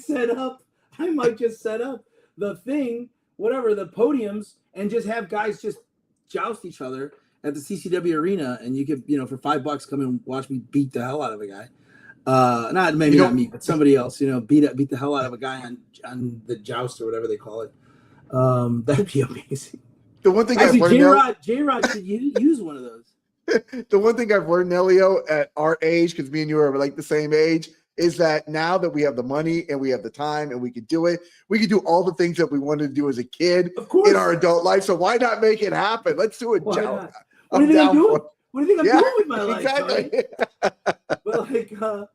just set up the thing, whatever, the podiums, and just have guys just joust each other at the CCW arena, and you could, for $5 come and watch me beat the hell out of a guy. Not me, but somebody else, beat the hell out of a guy on the joust or whatever they call it. That'd be amazing. The one thing I've learned, J-Rod should use one of those. The one thing I've learned, Nelio, at our age, because me and you are like the same age, is that now that we have the money and we have the time and we can do it, we can do all the things that we wanted to do as a kid in our adult life. So why not make it happen? Let's do it. What do you think I'm doing? What do you think I'm doing with my life? Exactly. But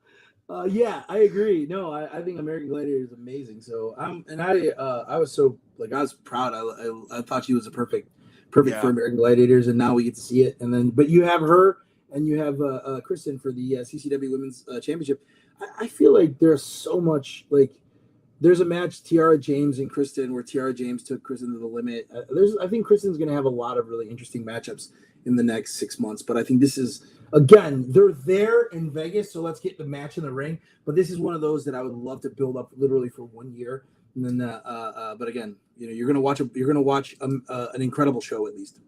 I agree. No, I think American Gladiator is amazing. So I was so I was proud. I thought she was a perfect for American Gladiators, and now we get to see it. And then, but you have her and you have Kristen for the CCW Women's Championship. I feel like there's so much there's a match, Tiara James and Kristen, where Tiara James took Kristen to the limit. I think Kristen's going to have a lot of really interesting matchups in the next 6 months. But I think this is, again, they're there in Vegas, so let's get the match in the ring. But this is one of those that I would love to build up literally for 1 year. And then, but again, you're going to watch an incredible show at least.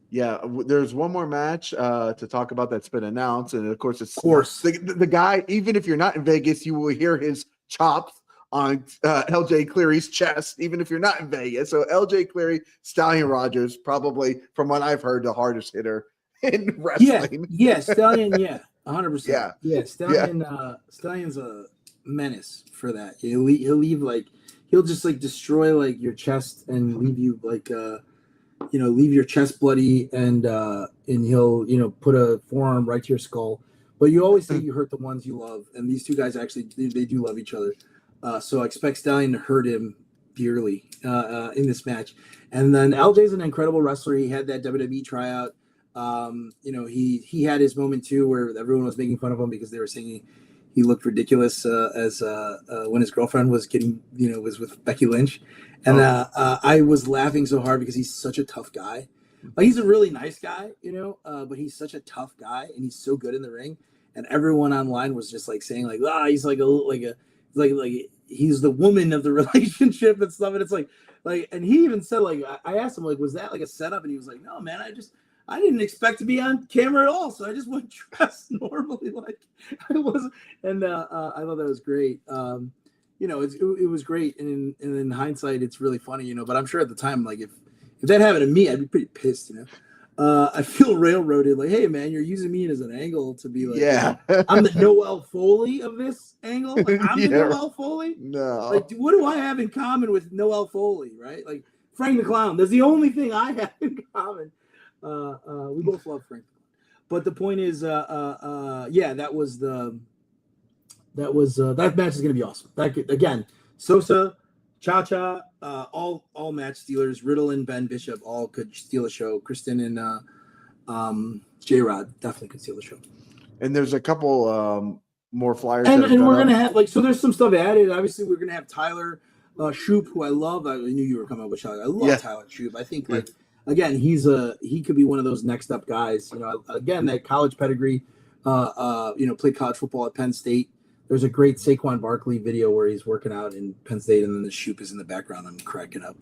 Yeah, there's one more match to talk about that's been announced, and of course, the guy. Even if you're not in Vegas, you will hear his chops on LJ Cleary's chest, even if you're not in Vegas. So LJ Cleary, Stallion Rogers, probably from what I've heard, the hardest hitter in wrestling. Yeah, Stallion, 100%. Yeah, Stallion's a menace for that. He'll leave he'll just destroy your chest and leave you leave your chest bloody, and he'll put a forearm right to your skull. But you always say you hurt the ones you love, and these two guys actually they do love each other. So I expect Stallion to hurt him dearly in this match. And then LJ's an incredible wrestler. He had that WWE tryout. He had his moment too, where everyone was making fun of him because they were saying he looked ridiculous as when his girlfriend was was with Becky Lynch. And I was laughing so hard because he's such a tough guy. He's a really nice guy, but he's such a tough guy, and he's so good in the ring. And everyone online was just saying he's he's the woman of the relationship and stuff. And it's and he even said I asked him was that a setup? And he was like, no, man, I didn't expect to be on camera at all, so I just went dressed normally I was. And I thought that was great. It was great, and in hindsight, it's really funny, But I'm sure at the time, if that happened to me, I'd be pretty pissed, I feel railroaded. Hey, man, you're using me as an angle to be I'm the Noel Foley of this angle. I'm the Noel Foley. No. What do I have in common with Noel Foley, right? Frank the Clown. That's the only thing I have in common. We both love Frank. But the point is, that match is going to be awesome. Again, Sosa, Cha-Cha, all match stealers. Riddle and Ben Bishop all could steal a show. Kristen and J-Rod definitely could steal the show. And there's a couple more flyers. And we're going to have, so there's some stuff added. Obviously, we're going to have Tyler Shoup, who I love. I knew you were coming up with Tyler. I love Tyler Shoup. I think, again, he could be one of those next up guys. Again, that college pedigree, played college football at Penn State. There's a great Saquon Barkley video where he's working out in Penn State, and then the Shoup is in the background. I'm cracking up.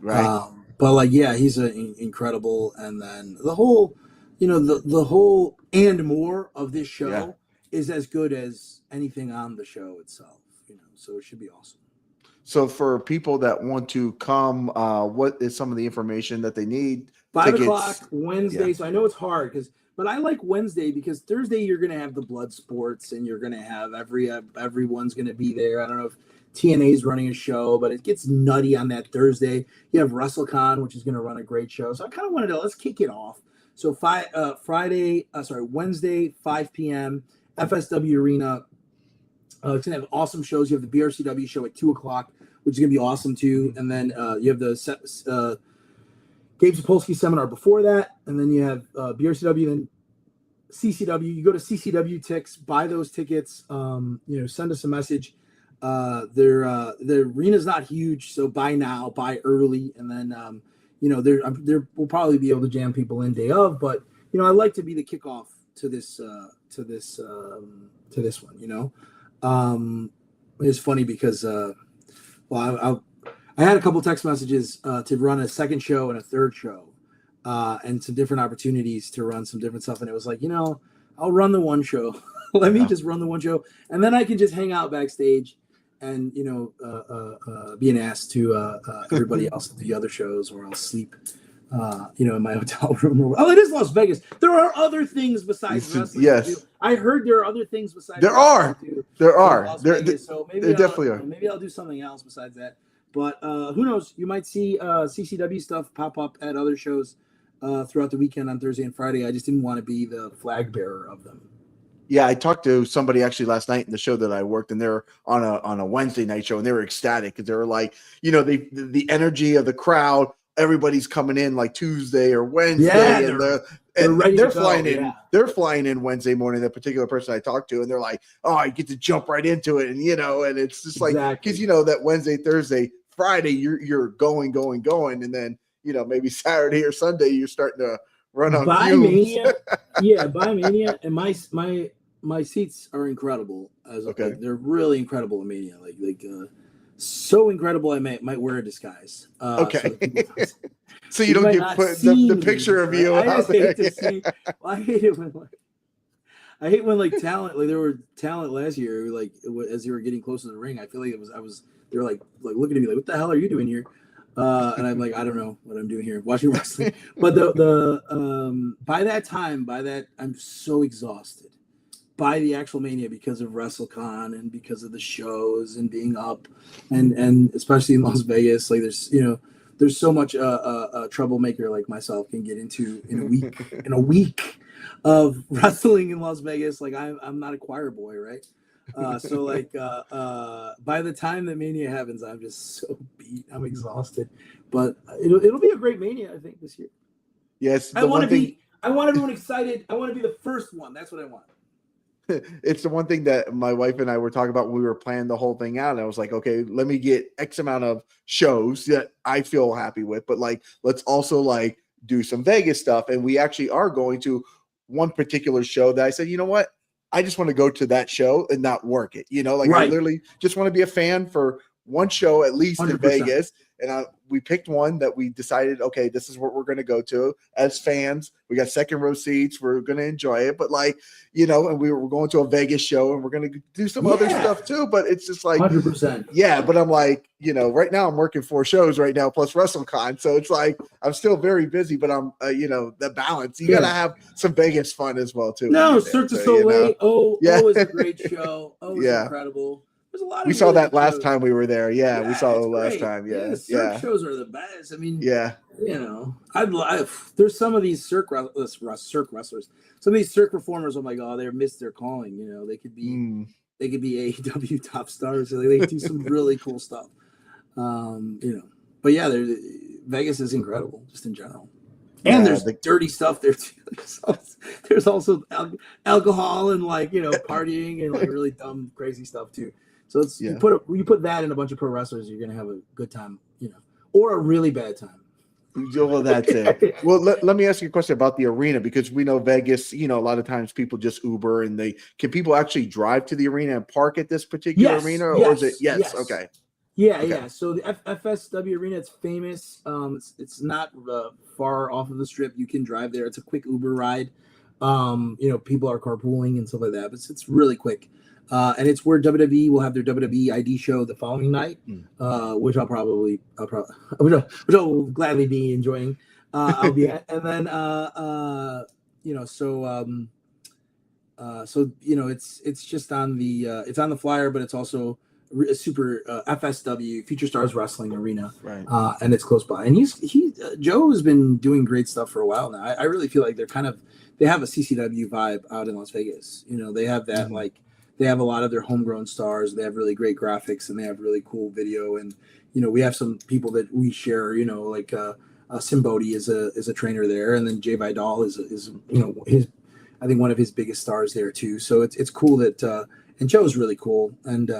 Right. But he's incredible. And then the whole, the whole and more of this show is as good as anything on the show itself. So it should be awesome. So for people that want to come, what is some of the information that they need? 5 o'clock Wednesday. Yeah. So I know it's hard but I like Wednesday because Thursday you're going to have the blood sports, and you're going to have everyone's going to be there. I don't know if TNA's running a show, but it gets nutty on that Thursday. You have WrestleCon, which is going to run a great show. So I kind of wanted to let's kick it off. So Wednesday, 5 p.m. FSW Arena. It's going to have awesome shows. You have the BRCW show at 2 o'clock, which is going to be awesome too. And then you have the Gabe Sapolsky seminar before that. And then you have BRCW, then CCW. You go to CCW Tix, buy those tickets. Send us a message. The arena's not huge, so buy now, buy early, and then there will probably be able to jam people in day of. But I'd like to be the kickoff to this one. It's funny because I had a couple text messages to run a second show and a third show, and some different opportunities to run some different stuff, and it was like, I'll run the one show. Let me just run the one show, and then I can just hang out backstage and be an ass to everybody else at the other shows, or I'll sleep in my hotel room. Oh, it is Las Vegas. There are other things besides wrestling. Yes, I heard there are other things besides. There are. So maybe there definitely are. Maybe I'll do something else besides that. But who knows? You might see CCW stuff pop up at other shows throughout the weekend on Thursday and Friday. I just didn't want to be the flag bearer of them. Yeah, I talked to somebody actually last night in the show that I worked, and they're on a Wednesday night show, and they were ecstatic because they were like, the energy of the crowd, everybody's coming in like Tuesday or Wednesday, and they're flying in. Yeah. They're flying in Wednesday morning. That particular person I talked to, and they're like, "Oh, I get to jump right into it," and and it's just like because that Wednesday, Thursday, Friday, you're going, and then maybe Saturday or Sunday you're starting to run on fumes. Buy Mania, and my seats are incredible. They're really incredible at Mania. Like so incredible. I might wear a disguise. Okay. So you don't get put the picture of you. I hate to see. I hate it when like talent, like there were talent last year, like as they were getting close to the ring. I feel like they were like looking at me like, what the hell are you doing here? And I'm like, I don't know what I'm doing here, watching wrestling. But by that time, I'm so exhausted by the actual Mania because of WrestleCon and because of the shows and being up and especially in Las Vegas. Like there's so much a troublemaker like myself can get into in a week of wrestling in Las Vegas. Like I'm not a choir boy, right? So by the time that Mania happens, I'm just so beat. I'm exhausted, but it'll be a great Mania, I think, this year. Yes, I want everyone excited. I want to be the first one. That's what I want. It's the one thing that my wife and I were talking about when we were planning the whole thing out. And I was like, okay, let me get X amount of shows that I feel happy with, but let's also do some Vegas stuff. And we actually are going to one particular show that I said, you know what? I just want to go to that show and not work it. I literally just want to be a fan for one show, at least 100%. In Vegas. And we picked one that we decided, okay, this is what we're going to go to as fans. We got second row seats. We're going to enjoy it. But and we're going to a Vegas show and we're going to do some other stuff too. But it's just 100%. Yeah. But I'm right now I'm working 4 shows right now, plus WrestleCon. So it's I'm still very busy, but I'm, the balance. You got to have some Vegas fun as well too. No, Cirque du Soleil. Oh, it's a great show. Oh, it's incredible. We saw that last time we were there. Yeah, we saw it last time. Yeah, Cirque shows are the best. I mean, there's some of these Cirque wrestlers, some of these Cirque performers. I'm like, oh, they missed their calling. They could be AEW top stars. So they do some really cool stuff. But yeah, Vegas is incredible just in general. And there's dirty stuff there too. There's also alcohol and partying and really dumb, crazy stuff too. So you put that in a bunch of pro wrestlers, you're gonna have a good time, or a really bad time. Well, that's it. Well, let me ask you a question about the arena, because we know Vegas, a lot of times people just Uber, and can people actually drive to the arena and park at this particular arena, or is it? Yes. Okay. Yeah. So the FSW arena, it's famous. It's not far off of the strip. You can drive there. It's a quick Uber ride. People are carpooling and stuff like that, but it's really quick. And it's where WWE will have their WWE ID show the following night, which I'll gladly be enjoying. I'll be at, and then it's just on it's on the flyer, but it's also a super FSW Future Stars Wrestling Arena, right? And it's close by. And Joe has been doing great stuff for a while now. I really feel like they have a CCW vibe out in Las Vegas. They have that They have a lot of their homegrown stars. They have really great graphics, and they have really cool video. And we have some people that we share. Simbodi is a trainer there, and then Jay Vidal is I think one of his biggest stars there too. So it's cool that and Joe's really cool, and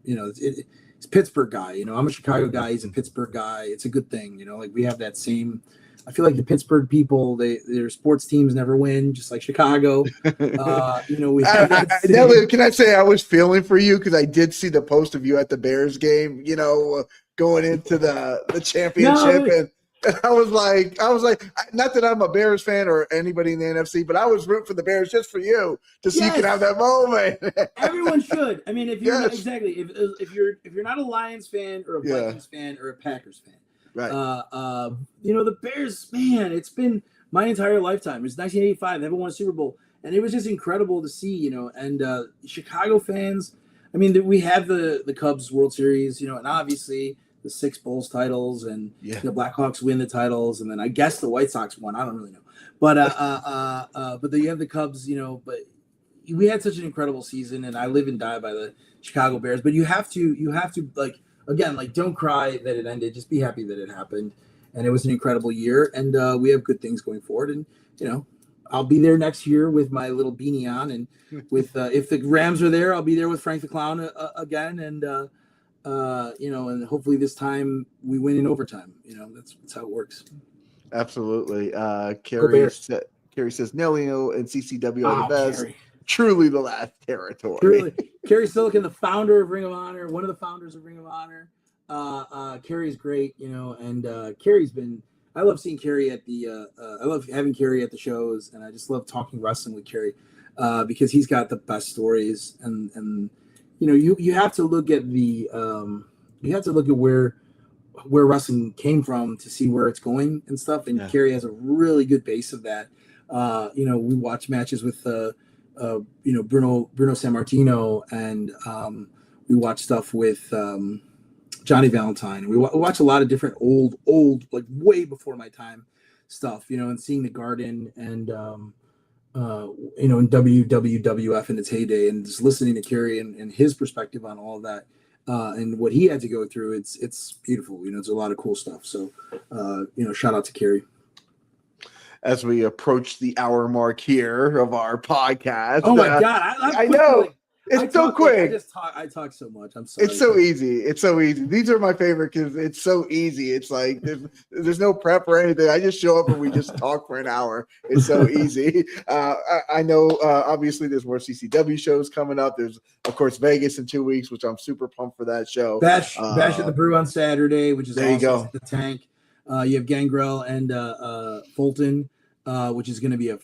it's Pittsburgh guy. I'm a Chicago guy. He's a Pittsburgh guy. It's a good thing. Like we have that same. I feel like the Pittsburgh people, their sports teams never win, just like Chicago. We have that same. Nelly, can I say I was feeling for you because I did see the post of you at the Bears game. Going into the championship, and I was like, not that I'm a Bears fan or anybody in the NFC, but I was rooting for the Bears just for you to see you can have that moment. Everyone should. I mean, if you're exactly if you're not a Lions fan or a Vikings fan or a Packers fan, right? The Bears, man, it's been my entire lifetime. It's 1985. They haven't won a Super Bowl, and it was just incredible to see. And Chicago fans. I mean, we have the Cubs World Series, and obviously the 6 Bulls titles, and the Blackhawks win the titles, and then I guess the White Sox won. I don't really know, but then you have the Cubs, But we had such an incredible season, and I live and die by the Chicago Bears. But you have to don't cry that it ended. Just be happy that it happened, and it was an incredible year, and we have good things going forward, and I'll be there next year with my little beanie on, and with if the Rams are there, I'll be there with Frank the Clown again, and and hopefully this time we win in overtime. That's how it works. Absolutely. Carrie says Nelio and CCW are the best. Carrie. Truly the last territory. Truly. Carrie Sillican, the founder of Ring of Honor, one of the founders of Ring of Honor. Carrie's great, and Carrie's been. I love seeing Carrie at the. I love having Carrie at the shows, and I just love talking wrestling with Carrie, because he's got the best stories, and you have to look at where wrestling came from to see where it's going and stuff. And Carrie has a really good base of that. We watch matches with Bruno Sammartino, and we watch stuff with Johnny Valentine. We watch a lot of different old, like way before my time stuff, and seeing the Garden and, in WWF in its heyday, and just listening to Kerry and his perspective on all of that, and what he had to go through. It's beautiful. It's a lot of cool stuff. So, shout out to Kerry. As we approach the hour mark here of our podcast. Oh my God. I know. It's so quick. I talk so much. I'm sorry. It's so easy. It's so easy. These are my favorite because it's so easy. It's like there's no prep or anything. I just show up and we just talk for an hour. It's so easy. I know. Obviously, there's more CCW shows coming up. There's of course Vegas in 2 weeks, which I'm super pumped for that show. Bash at the Brew on Saturday, which is there. You go. At the Tank. You have Gangrel and Fulton, which is going to be a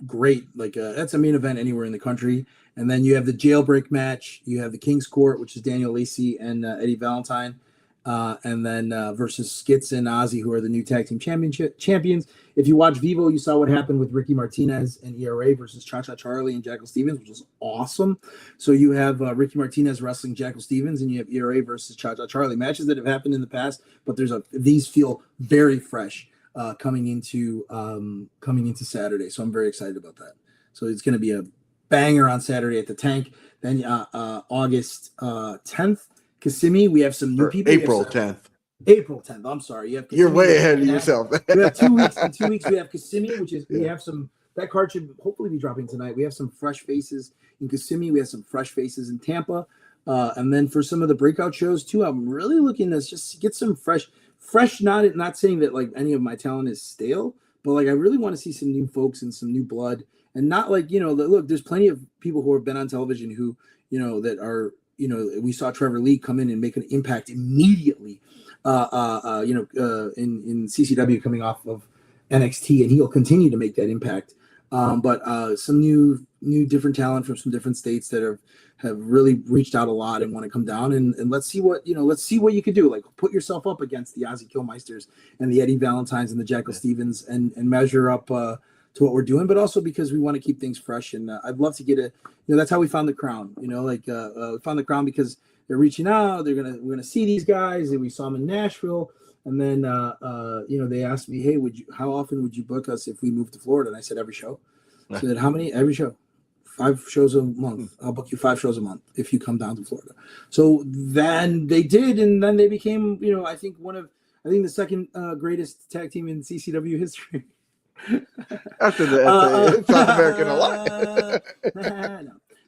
great that's a main event anywhere in the country. And then you have the Jailbreak match. You have the King's Court, which is Daniel Lacey and Eddie Valentine. And then versus Skitz and Ozzy, who are the new tag team champions. If you watch Vivo, you saw what happened with Ricky Martinez and ERA versus Cha-Cha Charlie and Jackal Stevens, which was awesome. So you have Ricky Martinez wrestling Jackal Stevens, and you have ERA versus Cha-Cha Charlie. Matches that have happened in the past, but these feel very fresh coming into Saturday. So I'm very excited about that. So it's going to be a banger on Saturday at the Tank. Then August 10th, Kissimmee. We have some new people. April 10th. April 10th. I'm sorry. You're way ahead of yourself. We have 2 weeks. In 2 weeks, we have Kissimmee, which is we have some. That card should hopefully be dropping tonight. We have some fresh faces in Kissimmee. We have some fresh faces in Tampa. And then for some of the breakout shows too, I'm really looking to just get some fresh. Not saying that like any of my talent is stale, but like I really want to see some new folks and some new blood. And not like, look, there's plenty of people who have been on television who, that are, we saw Trevor Lee come in and make an impact immediately, in CCW coming off of NXT, and he'll continue to make that impact. But some new different talent from some different states that have really reached out a lot and want to come down and let's see what you could do. Like put yourself up against the Ozzy Killmeisters and the Eddie Valentines and the Jackal Stevens and measure up to what we're doing, but also because we want to keep things fresh. And I'd love to get that's how we found the Crown, we found the Crown because they're reaching out. We're going to see these guys, and we saw them in Nashville. And then, they asked me, hey, how often would you book us if we moved to Florida? And I said, every show. I said, how many? Every show. 5 shows a month. I'll book you 5 shows a month if you come down to Florida. So then they did. And then they became, I think the second greatest tag team in CCW history. After the South American Alliance.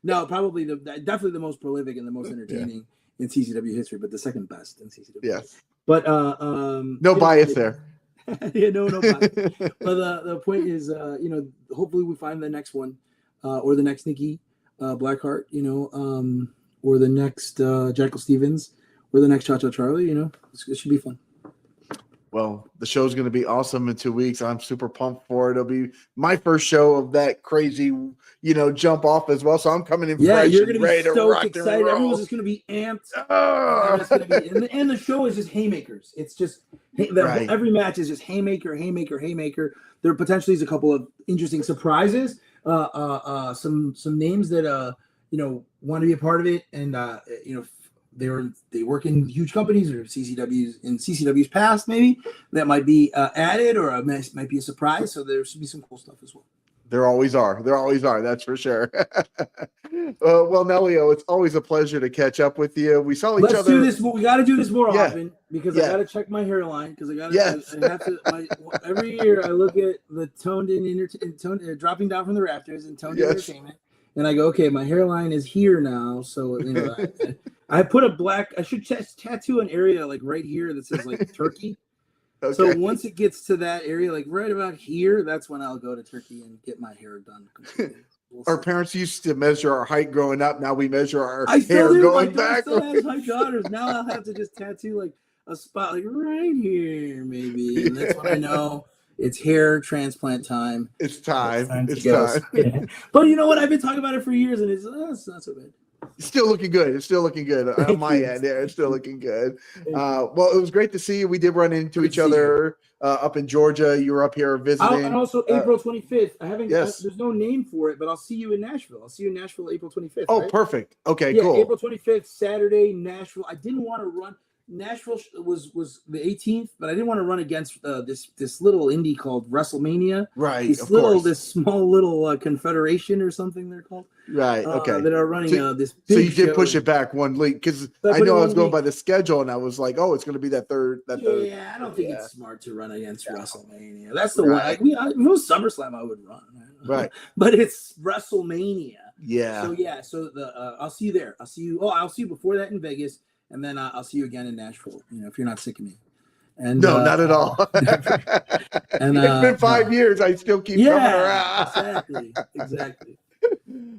No, probably definitely the most prolific and the most entertaining in CCW history, but the second best in CCW. Yes. But no bias there. Yeah, no bias. But the point is, hopefully we find the next one, or the next Nikki Blackheart, or the next Jackal Stevens, or the next Cha Cha Charlie. It should be fun. Well, the show's going to be awesome in 2 weeks. I'm super pumped for it. It'll be my first show of that crazy, jump off as well. So I'm coming in fresh you're and going ready to be to rock stoked, and excited. roll. Everyone's just going to be amped. And the show is just haymakers. It's just every match is just haymaker. There potentially is a couple of interesting surprises. Some names that want to be a part of it, and they work in huge companies or CCW's past, maybe that might be added, or might be a surprise. So there should be some cool stuff as well. There always are. That's for sure. Well, Nelio, it's always a pleasure to catch up with you. We saw each other. Let's do this. We got to do this more often, because I got to check my hairline, because I have to. Every year I look at the toned in dropping down from the Rafters and toned in entertainment, and I go, okay, my hairline is here now. So I put a black. I should tattoo an area like right here that says like Turkey. Okay. So once it gets to that area, like right about here, that's when I'll go to Turkey and get my hair done completely. Our parents used to measure our height growing up. Now we measure our hair going back. I still have my daughters. Now I'll have to just tattoo like a spot like right here, maybe. And that's when I know it's hair transplant time. It's time. It's time. But you know what? I've been talking about it for years, and it's not so bad. It's still looking good. On my end. Yeah, it's still looking good. Well, it was great to see you. We did run into each other up in Georgia. You were up here visiting. And also April 25th. There's no name for it, but I'll see you in Nashville. April 25th. Oh, right? Perfect. Okay, cool. April 25th, Saturday, Nashville. I didn't want to run. Nashville was the 18th, but I didn't want to run against this little indie called WrestleMania. Right. This small little confederation or something they're called. Right. Okay. That are running this. So you did push it back one week, because I know I was going by the schedule, and I was like, oh, it's going to be that third. I don't think it's smart to run against WrestleMania. That's the one. If it was SummerSlam, I would run. Right. But it's WrestleMania. Yeah. So I'll see you there. I'll see you before that in Vegas. And then I'll see you again in Nashville, if you're not sick of me. And no, not at all. And it's been 5 years. I still keep coming around. Exactly.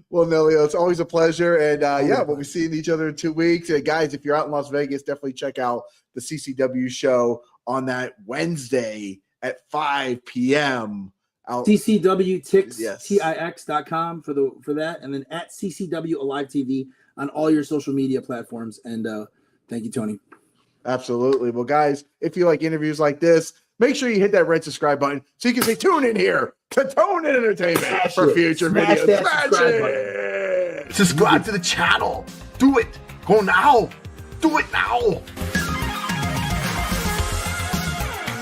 Well, Nelio, it's always a pleasure. And we'll be seeing each other in 2 weeks. Guys, if you're out in Las Vegas, definitely check out the CCW show on that Wednesday at 5 p.m. CCW Tix.com for that. And then at CCW Alive TV on all your social media platforms. And thank you, Tony. Absolutely. Well, guys, if you like interviews like this, make sure you hit that red subscribe button so you can say tune in here to Tone Entertainment for future videos. Smash it! Subscribe to the channel. Do it. Go now. Do it now.